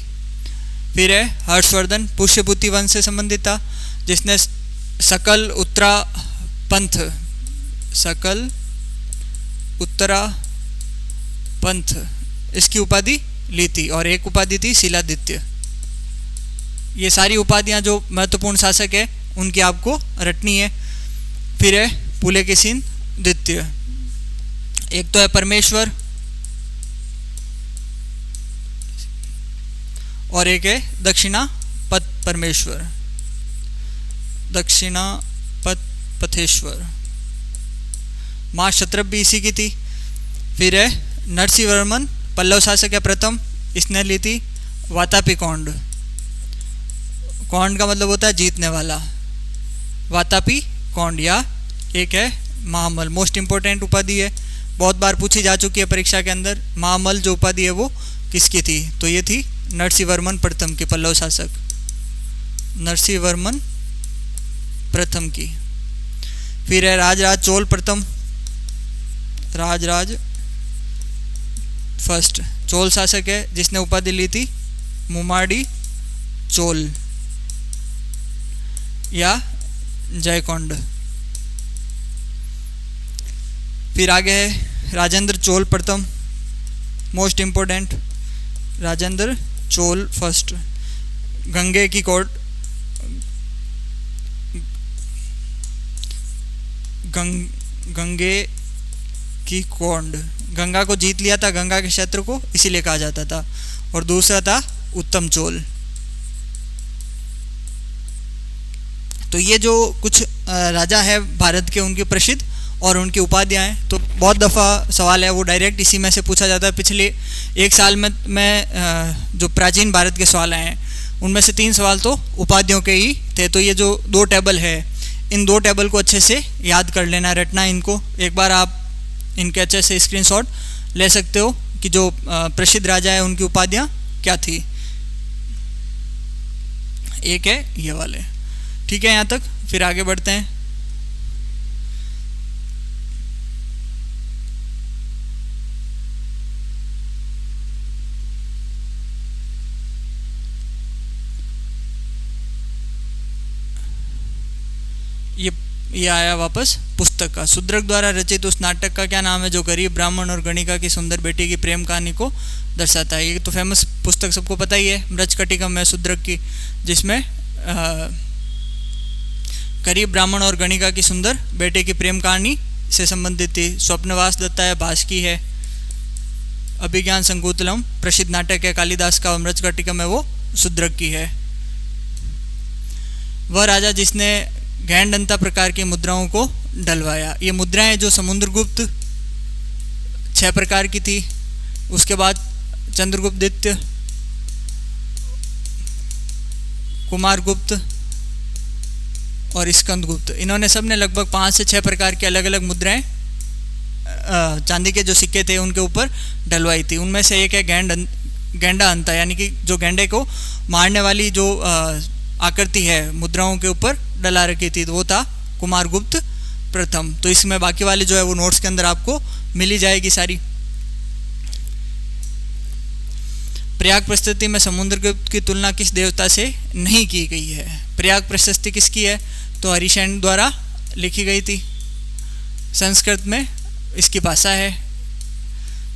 फिर है हर्षवर्धन, पुष्यभूति वंश से संबंधित था, जिसने सकल उत्तरा पंथ इसकी उपाधि ली थी, और एक उपाधि थी शिलादित्य। ये सारी उपाधियां जो महत्वपूर्ण शासक है उनकी आपको रटनी है। फिर है पुलकेशिन द्वितीय, एक तो है परमेश्वर और एक है दक्षिणापथ परमेश्वर, दक्षिणापथेश्वर। माँ क्षत्रप भी इसी की थी। फिर है नरसिंहवर्मन, पल्लव शासक है प्रथम, इसने ली थी वातापी कौंड। कौंड का मतलब होता है जीतने वाला, वातापी कौंड। या एक है महामल, मोस्ट इम्पोर्टेंट उपाधि है, बहुत बार पूछी जा चुकी है परीक्षा के अंदर। महामल जो उपाधि है वो किसकी थी? तो ये थी नरसिंहवर्मन प्रथम की, पल्लव शासक नरसिंहवर्मन प्रथम की। फिर है राजराज चोल प्रथम, राजराज फर्स्ट, चोल शासक है, जिसने उपाधि ली थी मुमाडी चोल या जयकोंड। फिर आगे है राजेंद्र चोल प्रथम, most important, Rajendra Chola first. Gange की कोर्ट, गंगे की कोंड, गंगा को जीत लिया था, गंगा के क्षेत्र को, इसीलिए कहा जाता था। और दूसरा था उत्तम चोल। तो ये जो कुछ राजा है भारत के, उनके प्रसिद्ध और उनकी उपाधियाँ हैं। तो बहुत दफ़ा सवाल है वो डायरेक्ट इसी में से पूछा जाता है। पिछले एक साल में मैं जो प्राचीन भारत के सवाल आए हैं उनमें से 3 सवाल तो उपाधियों के ही थे। तो ये जो 2 टेबल है, इन 2 टेबल को अच्छे से याद कर लेना, रटना इनको। एक बार आप इनके अच्छे से स्क्रीनशॉट ले सकते हो कि जो प्रसिद्ध राजा है उनकी उपाधियाँ क्या थी। एक है ये वाले, ठीक है यहाँ तक। फिर आगे बढ़ते हैं। ये आया वापस पुस्तक का। शूद्रक द्वारा रचित उस नाटक का क्या नाम है जो गरीब ब्राह्मण और गणिका की सुंदर बेटी की प्रेम कहानी को दर्शाता है? ये तो फेमस पुस्तक सबको पता ही है, मृच्छकटिकम है शूद्रक की, जिसमें गरीब ब्राह्मण और गणिका की सुंदर बेटे की प्रेम कहानी से संबंधित थी। स्वप्नवास दत्ता है, भास की है। अभिज्ञान संकुतलम प्रसिद्ध नाटक है कालिदास का, और मृच्छकटिकम है वो शूद्रक की है। वह राजा जिसने गैंडंता प्रकार की मुद्राओं को डलवाया। ये मुद्राएं जो समुद्रगुप्त 6 प्रकार की थी, उसके बाद चंद्रगुप्त, कुमारगुप्त और स्कंदगुप्त, इन्होंने सब ने लगभग 5 से 6 प्रकार की अलग अलग मुद्राएं चांदी के जो सिक्के थे उनके ऊपर डलवाई थी। उनमें से एक है गैंडा अंता, यानी कि जो गैंडे को मारने वाली जो आकृति है मुद्राओं के ऊपर डला रखी थी, तो वो था कुमारगुप्त प्रथम। तो इसमें बाकी वाले जो है वो नोट्स के अंदर आपको मिली जाएगी सारी। प्रयाग प्रशस्ति में समुद्रगुप्त की तुलना किस देवता से नहीं की गई है? प्रयाग प्रशस्ति किसकी है? तो हरिशैन द्वारा लिखी गई थी। संस्कृत में इसकी भाषा है,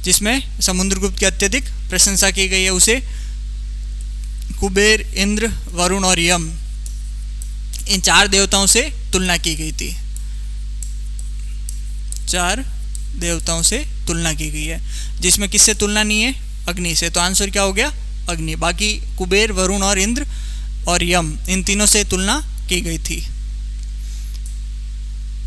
जिसमें समुद्रगुप्त की अत्यधिक प्रशंसा की गई है। उसे कुबेर, इंद्र, वरुण और यम, इन 4 देवताओं से तुलना की गई थी। 4 देवताओं से तुलना की गई है, जिसमें किससे तुलना नहीं है? अग्नि से। तो आंसर क्या हो गया? अग्नि। बाकी कुबेर, वरुण और इंद्र और यम, इन तीनों से तुलना की गई थी।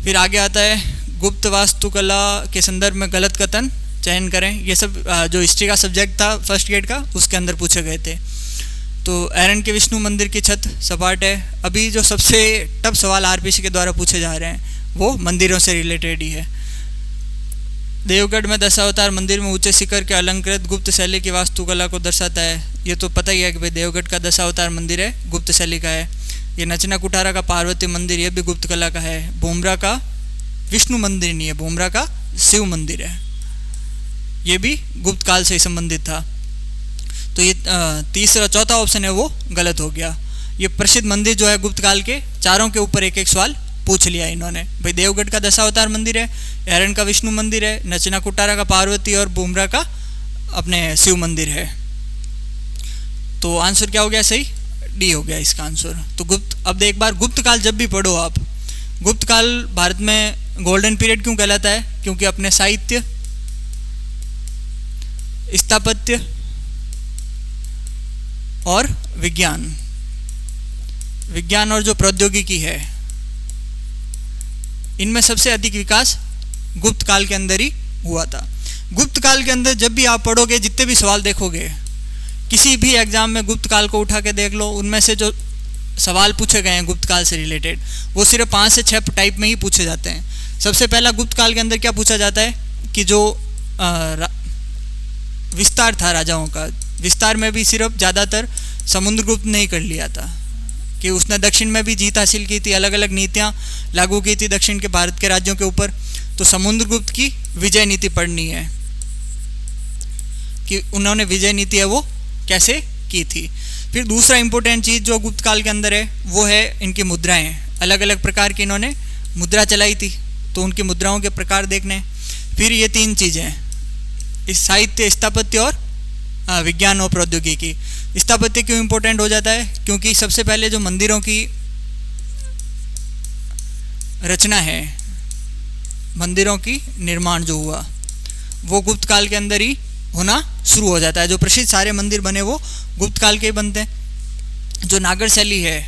फिर आगे आता है गुप्त वास्तुकला के संदर्भ में गलत कथन चयन करें। ये सब जो हिस्ट्री का सब्जेक्ट था फर्स्ट ग्रेड का, उसके अंदर पूछे गए थे। तो एरन के विष्णु मंदिर की छत सपाट है। अभी जो सबसे टफ सवाल आरपीसी के द्वारा पूछे जा रहे हैं वो मंदिरों से रिलेटेड ही है। देवगढ़ में दशावतार मंदिर में ऊंचे शिखर के अलंकृत गुप्त शैली की वास्तुकला को दर्शाता है। ये तो पता ही है कि भाई देवगढ़ का दशावतार मंदिर है, गुप्त शैली का है। ये नचना कुठारा का पार्वती मंदिर, ये भी गुप्त कला का है। भूमरा का विष्णु मंदिर नहीं है, भूमरा का शिव मंदिर है, ये भी गुप्त काल से संबंधित था। तो ये चौथा ऑप्शन है वो गलत हो गया। ये प्रसिद्ध मंदिर जो है गुप्त काल के, चारों के ऊपर एक एक सवाल पूछ लिया इन्होंने। भाई देवगढ़ का दशावतार मंदिर है, एरन का विष्णु मंदिर है, नचना कुटारा का पार्वती और बुमरा का अपने शिव मंदिर है। तो आंसर क्या हो गया? सही डी हो गया इसका आंसर। तो अब एक बार गुप्त काल जब भी पढ़ो आप, गुप्त काल भारत में गोल्डन पीरियड क्यों कहलाता है? क्योंकि अपने साहित्य, स्थापत्य और विज्ञान और जो प्रौद्योगिकी है, इनमें सबसे अधिक विकास गुप्त काल के अंदर ही हुआ था। गुप्त काल के अंदर जब भी आप पढ़ोगे, जितने भी सवाल देखोगे, किसी भी एग्जाम में गुप्त काल को उठा के देख लो, उनमें से जो सवाल पूछे गए हैं गुप्त काल से रिलेटेड, वो सिर्फ 5 से 6 टाइप में ही पूछे जाते हैं। सबसे पहला गुप्त काल के अंदर क्या पूछा जाता है कि जो विस्तार था राजाओं का, विस्तार में भी सिर्फ ज़्यादातर समुद्रगुप्त ने ही कर लिया था, कि उसने दक्षिण में भी जीत हासिल की थी, अलग अलग नीतियाँ लागू की थी दक्षिण के भारत के राज्यों के ऊपर। तो समुद्रगुप्त की विजय नीति पढ़नी है कि उन्होंने विजय नीति है वो कैसे की थी। फिर दूसरा इंपॉर्टेंट चीज़ जो गुप्त काल के अंदर है वो है इनकी मुद्राएं। अलग अलग प्रकार की इन्होंने मुद्रा चलाई थी, तो उनकी मुद्राओं के प्रकार देखने। फिर ये 3 चीज़ें, इस साहित्य, स्थापत्य और विज्ञान और प्रौद्योगिकी। स्थापत्य क्यों इम्पोर्टेंट हो जाता है? क्योंकि सबसे पहले जो मंदिरों की रचना है, मंदिरों की निर्माण जो हुआ, वो गुप्त काल के अंदर ही होना शुरू हो जाता है। जो प्रसिद्ध सारे मंदिर बने वो गुप्त काल के ही बनते हैं। जो नागर शैली है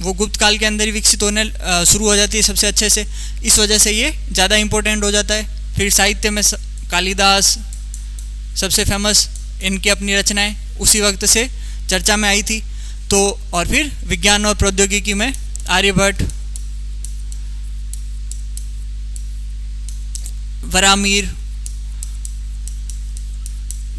वो गुप्त काल के अंदर ही विकसित होने शुरू हो जाती है सबसे अच्छे से, इस वजह से ये ज़्यादा इम्पोर्टेंट हो जाता है। फिर साहित्य में कालिदास सबसे फेमस, इनकी अपनी रचनाएं उसी वक्त से चर्चा में आई थी। तो और फिर विज्ञान और प्रौद्योगिकी में आर्यभट्ट, वरामीर,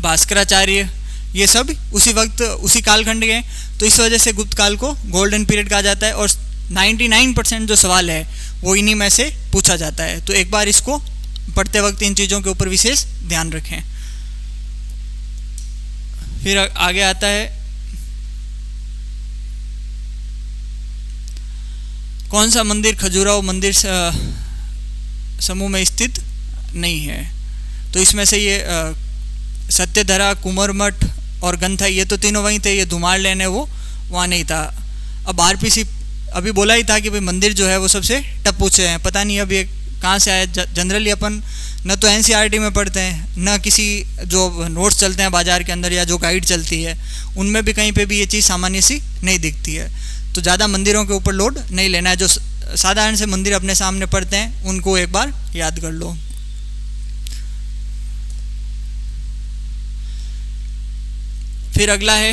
भास्कराचार्य, ये सब उसी वक्त उसी कालखंड के। तो इस वजह से गुप्त काल को गोल्डन पीरियड कहा जाता है, और 99% जो सवाल है वो इन्हीं में से पूछा जाता है। तो एक बार इसको पढ़ते वक्त इन चीज़ों के ऊपर विशेष ध्यान रखें। फिर आगे आता है कौन सा मंदिर खजुराहो मंदिर समूह में स्थित नहीं है? तो इसमें से ये सत्यधरा, कुमरमठ और गंथाई, ये तो तीनों वहीं थे। ये धुमार लेन है वो वहाँ नहीं था। अब आरपीसी अभी बोला ही था कि भाई मंदिर जो है वो सबसे टप पूछे हैं, पता नहीं अब ये कहाँ से आया। जनरली अपन न तो एनसीईआरटी में पढ़ते हैं, न किसी जो नोट्स चलते हैं बाज़ार के अंदर या जो गाइड चलती है उनमें भी कहीं पे भी ये चीज़ सामान्य सी नहीं दिखती है। तो ज़्यादा मंदिरों के ऊपर लोड नहीं लेना है। जो साधारण से मंदिर अपने सामने पड़ते हैं उनको एक बार याद कर लो। फिर अगला है,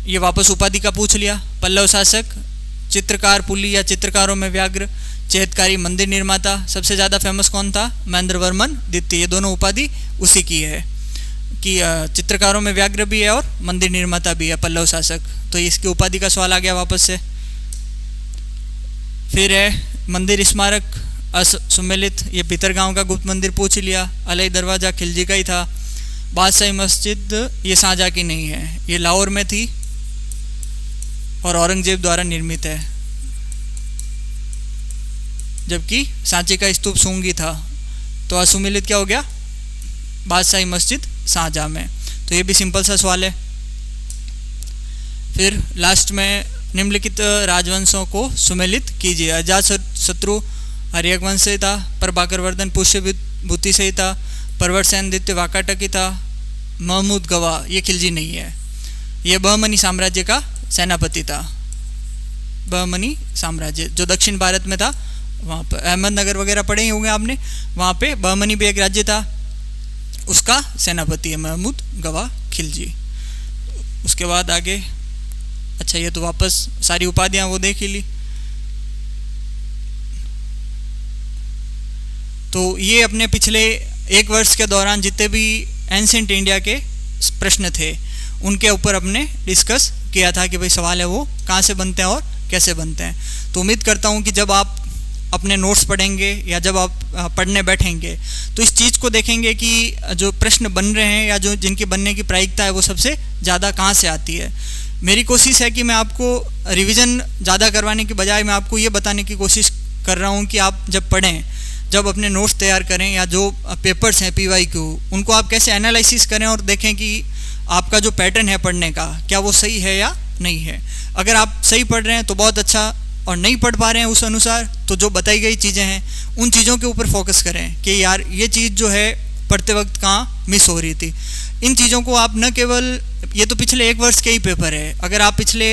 ये वापस उपाधि का पूछ लिया। पल्लव शासक, चित्रकार पुली या चित्रकारों में व्याघ्र, चेतकारी मंदिर निर्माता। सबसे ज़्यादा फेमस कौन था? महेंद्र वर्मन द्वितीय। ये दोनों उपाधि उसी की है कि चित्रकारों में व्याघ्र भी है और मंदिर निर्माता भी है पल्लव शासक। तो इसकी उपाधि का सवाल आ गया वापस से। फिर है मंदिर स्मारक असुमेलित, ये भितरगांव का गुप्त मंदिर पूछ लिया। अलई दरवाज़ा खिलजी का ही था। बादशाही मस्जिद, ये शाहजहाँ की नहीं है, ये लाहौर में थी और औरंगजेब द्वारा निर्मित है, जबकि सांची का स्तूप सूंगी था। तो असुमेलित क्या हो गया? बादशाही मस्जिद शाहजहाँ में। तो ये भी सिंपल सा सवाल है। फिर लास्ट में, निम्नलिखित राजवंशों को सुमेलित कीजिए। अजातशत्रु हर्यवंश से था, प्रभाकर वर्धन पुष्यभूति से ही था, परवरसेन द्वितीय वाकाटक ही था, महमूद गवा, ये खिलजी नहीं है, ये बहमनी साम्राज्य का सेनापति था। बहमनी साम्राज्य जो दक्षिण भारत में था, वहाँ पर अहमदनगर वगैरह पढ़े ही होंगे आपने, वहाँ पे बहमनी भी एक राज्य था, उसका सेनापति है महमूद गवा खिलजी। उसके बाद आगे, अच्छा ये तो वापस सारी उपाधियाँ वो देख ही ली। तो ये अपने पिछले एक वर्ष के दौरान जितने भी एंशिएंट इंडिया के प्रश्न थे उनके ऊपर अपने डिस्कस किया था कि भाई सवाल है वो कहाँ से बनते हैं और कैसे बनते हैं। तो उम्मीद करता हूँ कि जब आप अपने नोट्स पढ़ेंगे या जब आप पढ़ने बैठेंगे तो इस चीज़ को देखेंगे कि जो प्रश्न बन रहे हैं या जो जिनकी बनने की प्रायिकता है वो सबसे ज़्यादा कहाँ से आती है। मेरी कोशिश है कि मैं आपको रिवीजन ज़्यादा करवाने की बजाय मैं आपको ये बताने की कोशिश कर रहा हूँ कि आप जब पढ़ें, जब अपने नोट्स तैयार करें या जो पेपर्स हैं PYQ, उनको आप कैसे एनालिसिस करें और देखें कि आपका जो पैटर्न है पढ़ने का क्या वो सही है या नहीं है। अगर आप सही पढ़ रहे हैं तो बहुत अच्छा, और नहीं पढ़ पा रहे हैं उस अनुसार तो जो बताई गई चीज़ें हैं उन चीज़ों के ऊपर फोकस करें कि यार ये चीज़ जो है पढ़ते वक्त कहाँ मिस हो रही थी। इन चीज़ों को आप न केवल, ये तो पिछले एक वर्ष के ही पेपर है, अगर आप पिछले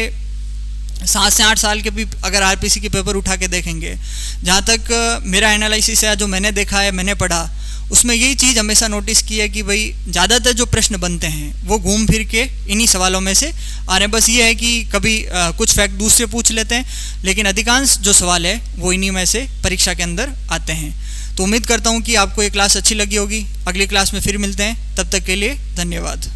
7 से 8 साल के भी अगर आरपीसी के पेपर उठा के देखेंगे, जहाँ तक मेरा एनालिसिस है, जो मैंने देखा है, मैंने पढ़ा, उसमें यही चीज़ हमेशा नोटिस की है कि भाई ज़्यादातर जो प्रश्न बनते हैं वो घूम फिर के इन्हीं सवालों में से आ रहे हैं। बस ये है कि कभी कुछ फैक्ट दूसरे पूछ लेते हैं, लेकिन अधिकांश जो सवाल है वो इन्हीं में से परीक्षा के अंदर आते हैं। तो उम्मीद करता हूँ कि आपको ये क्लास अच्छी लगी होगी। अगली क्लास में फिर मिलते हैं, तब तक के लिए धन्यवाद।